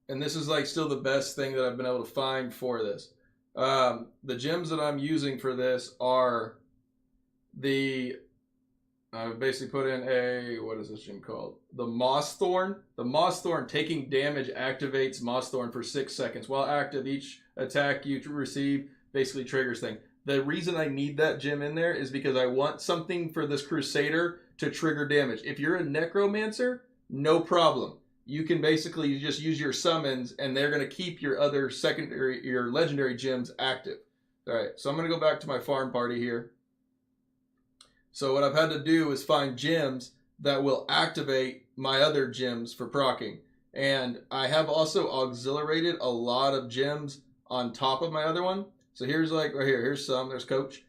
And this is like still the best thing that I've been able to find for this. The gems that I'm using for this are I've basically put in what is this gem called? The Moss Thorn. The Moss Thorn, taking damage activates Moss Thorn for 6 seconds. While active, each attack you receive basically triggers thing. The reason I need that gem in there is because I want something for this Crusader to trigger damage. If you're a Necromancer, no problem. You can basically just use your summons and they're going to keep your other your legendary gems active. All right, so I'm going to go back to my farm party here. So what I've had to do is find gems that will activate my other gems for proccing. And I have also auxiliated a lot of gems on top of my other one. So here's like right here, here's some, there's Coach.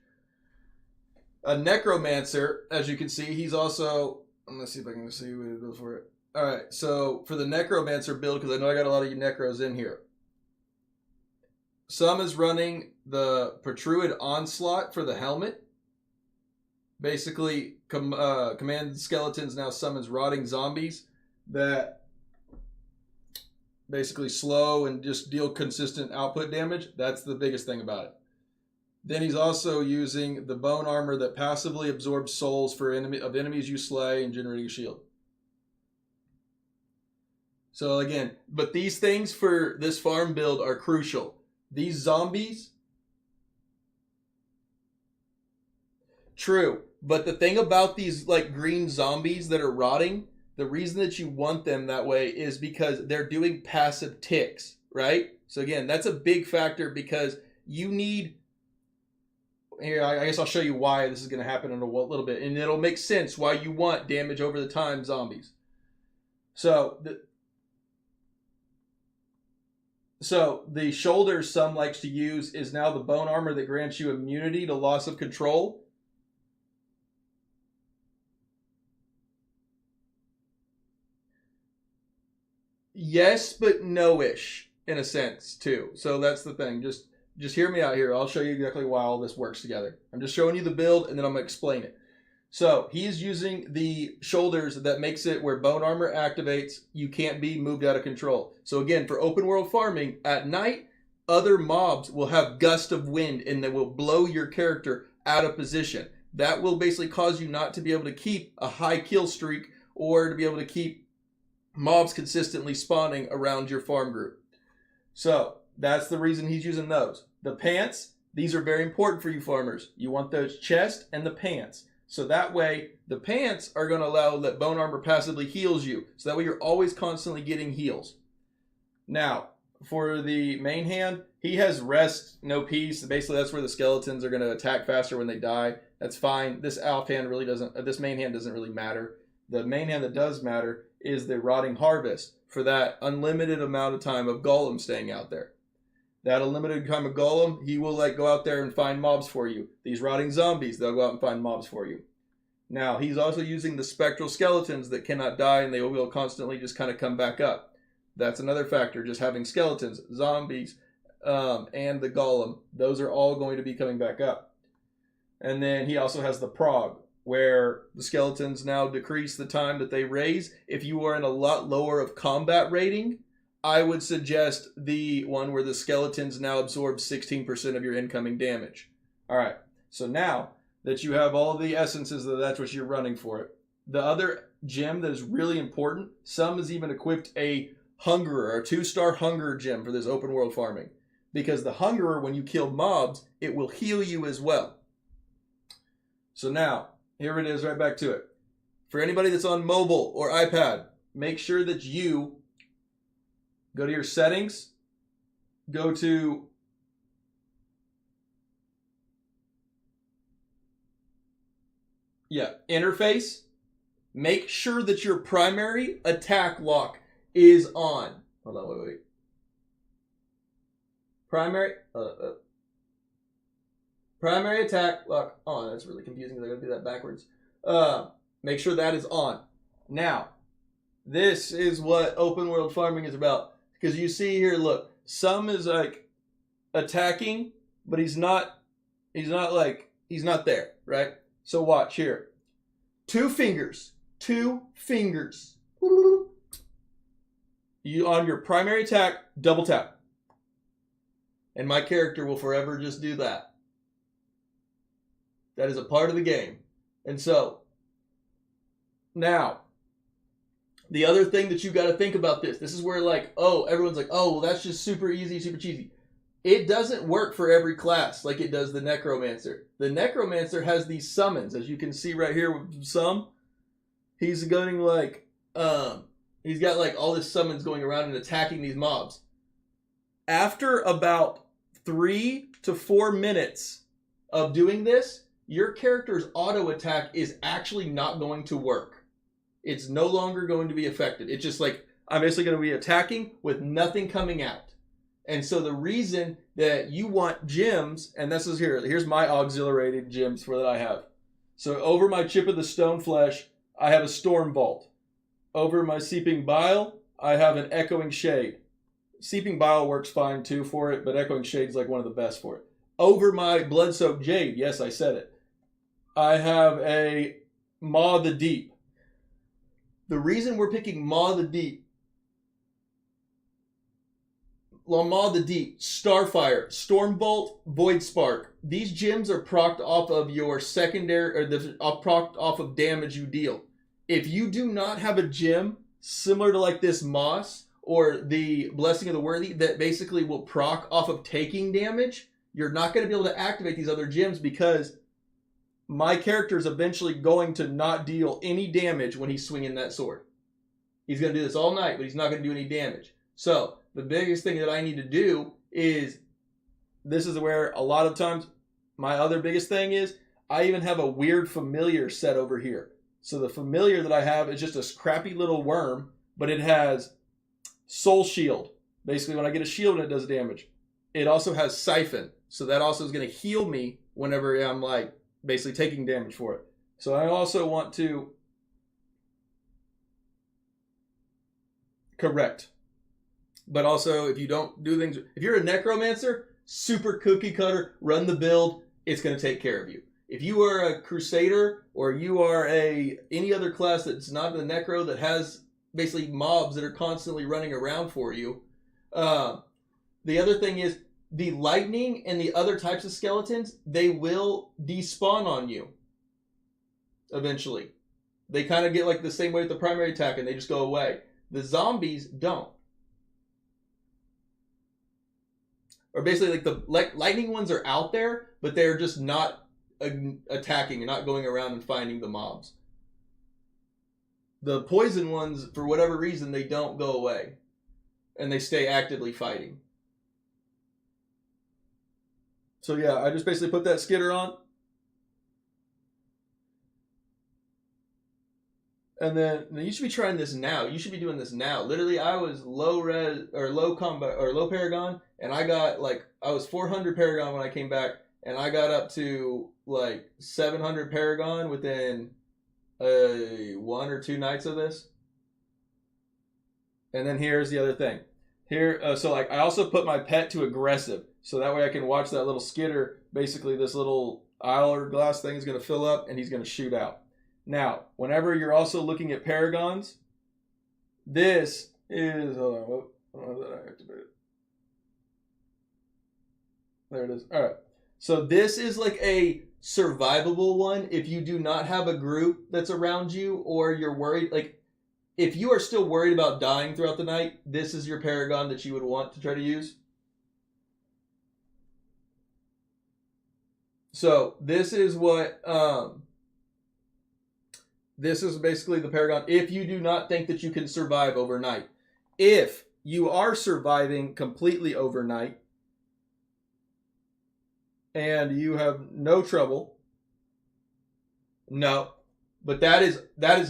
A Necromancer, as you can see, he's also, let's see if I can see what it does for it. All right, so for the Necromancer build, because I know I got a lot of you Necros in here. Some is running the Protruid Onslaught for the helmet. Basically, Command Skeletons now summons rotting zombies that basically slow and just deal consistent output damage. That's the biggest thing about it. Then he's also using the Bone Armor that passively absorbs souls for enemies you slay and generating a shield. So again, but these things for this farm build are crucial. These zombies... True, but the thing about these like green zombies that are rotting, the reason that you want them that way is because they're doing passive ticks, right? So again, that's a big factor because you need... Here, I guess I'll show you why this is going to happen in a little bit, and it'll make sense why you want damage over the time zombies. So the shoulders some likes to use is now the Bone Armor that grants you immunity to loss of control. Yes, but no-ish, in a sense, too. So that's the thing. Just hear me out here. I'll show you exactly why all this works together. I'm just showing you the build, and then I'm going to explain it. So he's using the shoulders that makes it where Bone Armor activates, you can't be moved out of control. So again, for open world farming, at night, other mobs will have gust of wind, and they will blow your character out of position. That will basically cause you not to be able to keep a high kill streak or to be able to keep mobs consistently spawning around your farm group. So that's the reason he's using those. The pants, these are very important for you farmers. You want those chest and the pants. So that way, the pants are going to allow that Bone Armor passively heals you. So that way you're always constantly getting heals. Now, for the main hand, He has rest, no peace. Basically, that's where the skeletons are going to attack faster when they die. That's fine. This offhand really doesn't, this main hand doesn't really matter. The main hand that does matter is the Rotting Harvest for that unlimited amount of time of Golem staying out there. That unlimited time of Golem, he will like go out there and find mobs for you. These Rotting Zombies, they'll go out and find mobs for you. Now, he's also using the Spectral Skeletons that cannot die and they will constantly just kind of come back up. That's another factor, just having skeletons, zombies, and the Golem. Those are all going to be coming back up. And then he also has the Krog, where the skeletons now decrease the time that they raise. If you are in a lot lower of combat rating, I would suggest the one where the skeletons now absorb 16% of your incoming damage. All right, so now that you have all the essences, that's what you're running for it. The other gem that is really important, some has even equipped a Hungerer, a 2-star Hunger gem for this open world farming. Because the Hungerer, when you kill mobs, it will heal you as well. So now, here it is, right back to it. For anybody that's on mobile or iPad, make sure that you go to your settings, go to interface, make sure that your primary attack lock is on. Hold on, wait. Primary attack lock on. That's really confusing because I gotta do that backwards. Make sure that is on. Now, this is what open world farming is about. Because you see here, look, some is like attacking, but he's not there, right? So watch here. 2 fingers. You on your primary attack, double tap. And my character will forever just do that. That is a part of the game. And so, now, the other thing that you got to think about this is where like, everyone's like, well, that's just super easy, super cheesy. It doesn't work for every class like it does the Necromancer. The Necromancer has these summons, as you can see right here with some. He's going like, he's got like all this summons going around and attacking these mobs. After about 3 to 4 minutes of doing this, your character's auto attack is actually not going to work. It's no longer going to be effective. It's just like, I'm basically going to be attacking with nothing coming out. And so the reason that you want gems, and this is here's my auxiliated gems for that I have. So over my Chip of the Stone Flesh, I have a Storm Vault. Over my Seeping Bile, I have an Echoing Shade. Seeping Bile works fine too for it, but Echoing Shade's like one of the best for it. Over my Blood-Soaked Jade, yes, I said it, I have a Maw the Deep. The reason we're picking Maw the Deep, Starfire, Stormbolt, Void Spark. These gems are procced off of your secondary, or procced off of damage you deal. If you do not have a gem similar to like this Moss or the Blessing of the Worthy that basically will proc off of taking damage, you're not going to be able to activate these other gems because my character is eventually going to not deal any damage when he's swinging that sword. He's going to do this all night, but he's not going to do any damage. So the biggest thing that I need to do is, this is where a lot of times my other biggest thing is, I even have a weird familiar set over here. So the familiar that I have is just a crappy little worm, but it has Soul Shield. Basically, when I get a shield, it does damage. It also has Siphon. So that also is going to heal me whenever I'm like basically taking damage for it. So I also want to correct. But also, if you don't do things, if you're a Necromancer, super cookie cutter, run the build, it's going to take care of you. If you are a Crusader or you are any other class that's not a Necro that has basically mobs that are constantly running around for you, the other thing is the lightning and the other types of skeletons, they will despawn on you eventually. They kind of get like the same way with the primary attack and they just go away. The zombies don't. Or basically like the lightning ones are out there, but they're just not attacking and not going around and finding the mobs. The poison ones, for whatever reason, they don't go away. And they stay actively fighting. So yeah, I just basically put that skitter on. And then you should be trying this now. You should be doing this now. Literally, I was low res or low combat or low Paragon, and I got like I was 400 Paragon when I came back, and I got up to like 700 Paragon within 1 or 2 nights of this. And then here's the other thing. Here, so like I also put my pet to aggressive, so that way I can watch that little skitter. Basically, this little hourglass thing is going to fill up, and he's going to shoot out. Now, whenever you're also looking at Paragons, this is, hold on, I don't know that I activated. There it is. All right. So this is like a survivable one if you do not have a group that's around you, or you're worried, like if you are still worried about dying throughout the night, this is your Paragon that you would want to try to use. So this is what, this is basically the Paragon if you do not think that you can survive overnight. If you are surviving completely overnight and you have no trouble, no. But that is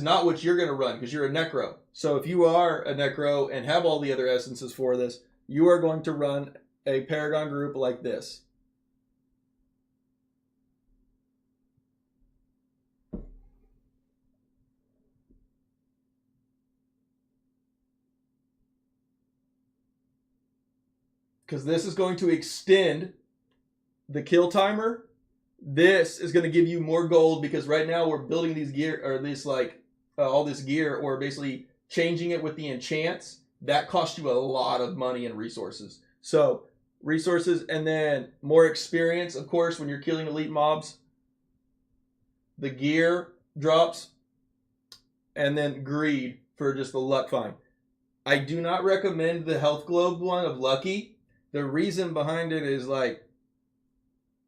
not what you're going to run because you're a Necro. So if you are a Necro and have all the other essences for this, you are going to run a Paragon group like this. Because this is going to extend the kill timer. This is going to give you more gold because right now we're building these gear, or at least like all this gear, or basically changing it with the enchants. That costs you a lot of money and resources. So resources, and then more experience, of course, when you're killing elite mobs. The gear drops, and then greed for just the luck find. I do not recommend the health globe one of Lucky. The reason behind it is like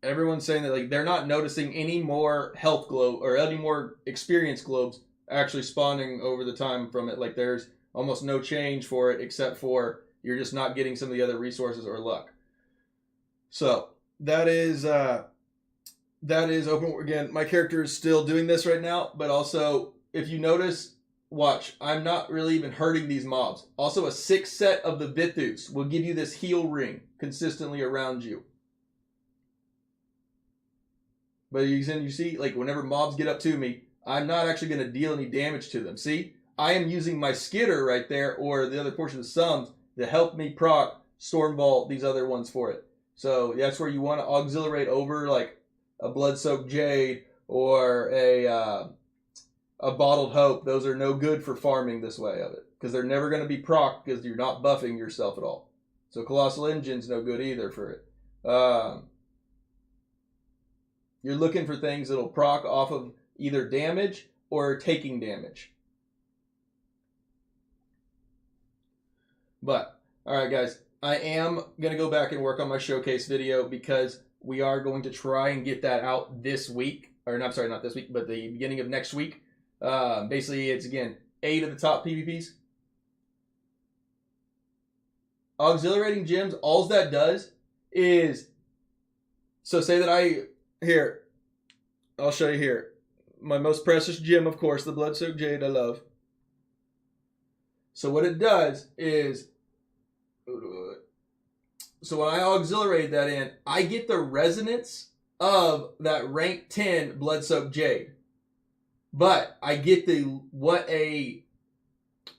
everyone's saying that like they're not noticing any more health globe or any more experience globes actually spawning over the time from it. Like there's almost no change for it except for you're just not getting some of the other resources or luck. So that is open. Again, my character is still doing this right now, but also if you notice, watch, I'm not really even hurting these mobs. Also, a 6 set of the Vithus will give you this heal ring consistently around you. But you see, like whenever mobs get up to me, I'm not actually going to deal any damage to them. See, I am using my skitter right there, or the other portion of sums, to help me proc Stormvault, these other ones for it. So that's where you want to auxiliate over like a Blood-Soaked Jade or a Bottled Hope. Those are no good for farming this way of it because they're never going to be proc because you're not buffing yourself at all. So Colossal Engine's no good either for it. You're looking for things that'll proc off of either damage or taking damage. But, alright guys, I am going to go back and work on my showcase video because we are going to try and get that out this week. Or, I'm sorry, not this week, but the beginning of next week. Basically, it's, again, 8 of the top PvPs. Auxiliating gems, all that does is... So say that here, I'll show you here. My most precious gem, of course, the Blood-Soaked Jade I love. So what it does is... So when I auxiliate that in, I get the resonance of that rank 10 Blood-Soaked Jade. But I get what a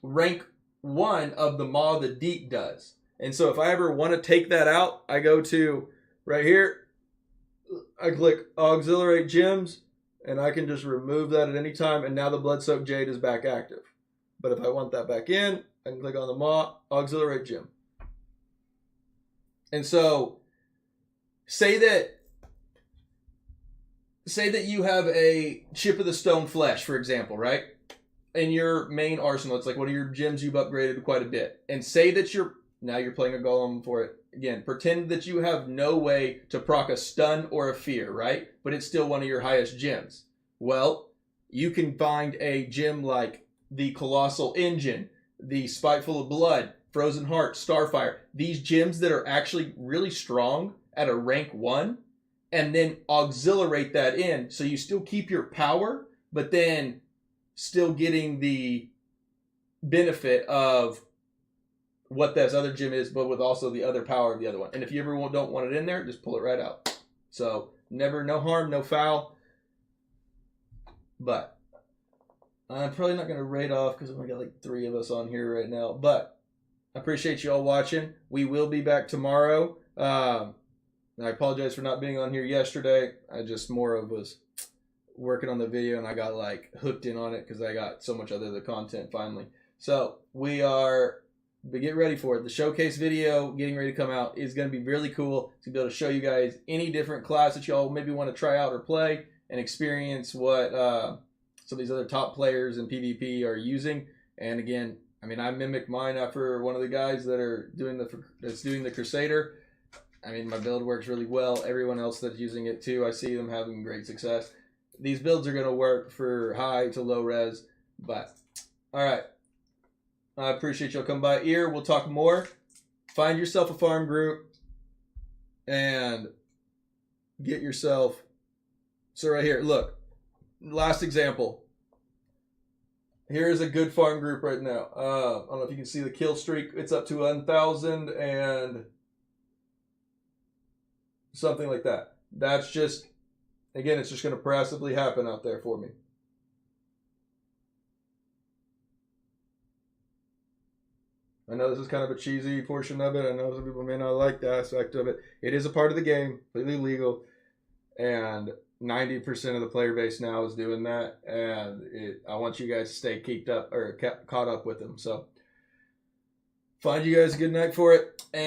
rank 1 of the Maw of the Deep does. And so if I ever want to take that out, I go to right here. I click Auxiliate Gems, and I can just remove that at any time. And now the Blood-Soaked Jade is back active. But if I want that back in, I can click on the Maw, Auxiliate Gem. And so say that you have a Chip of the Stone Flesh, for example, right? In your main arsenal, it's like one of your gems you've upgraded quite a bit. And say that now you're playing a golem for it. Again, pretend that you have no way to proc a stun or a fear, right? But it's still one of your highest gems. Well, you can find a gem like the Colossal Engine, the Spiteful of Blood, Frozen Heart, Starfire. These gems that are actually really strong at a rank 1, and then auxiliate that in. So you still keep your power, but then still getting the benefit of what this other gym is, but with also the other power of the other one. And if you ever don't want it in there, just pull it right out. So no harm, no foul. But I'm probably not going to raid off because I've only got like 3 of us on here right now. But I appreciate you all watching. We will be back tomorrow. I apologize for not being on here yesterday. I just was working on the video and I got like hooked in on it because I got so much other content finally. So but get ready for it. The showcase video getting ready to come out is going to be really cool to be able to show you guys any different class that y'all maybe want to try out or play and experience what some of these other top players in PvP are using. And again, I mean, I mimicked mine after one of the guys that's doing the Crusader. I mean, my build works really well. Everyone else that's using it too, I see them having great success. These builds are going to work for high to low res. But, all right. I appreciate y'all coming by here. We'll talk more. Find yourself a farm group and get yourself. So right here, look. Last example. Here's a good farm group right now. I don't know if you can see the kill streak. It's up to 1,000 and something like that. That's just, again, it's just going to passively happen out there for me. I know this is kind of a cheesy portion of it. I know some people may not like the aspect of it. It is a part of the game, completely legal, and 90% of the player base now is doing that. And I want you guys to stay caught up with them. So, find you guys a good night for it. And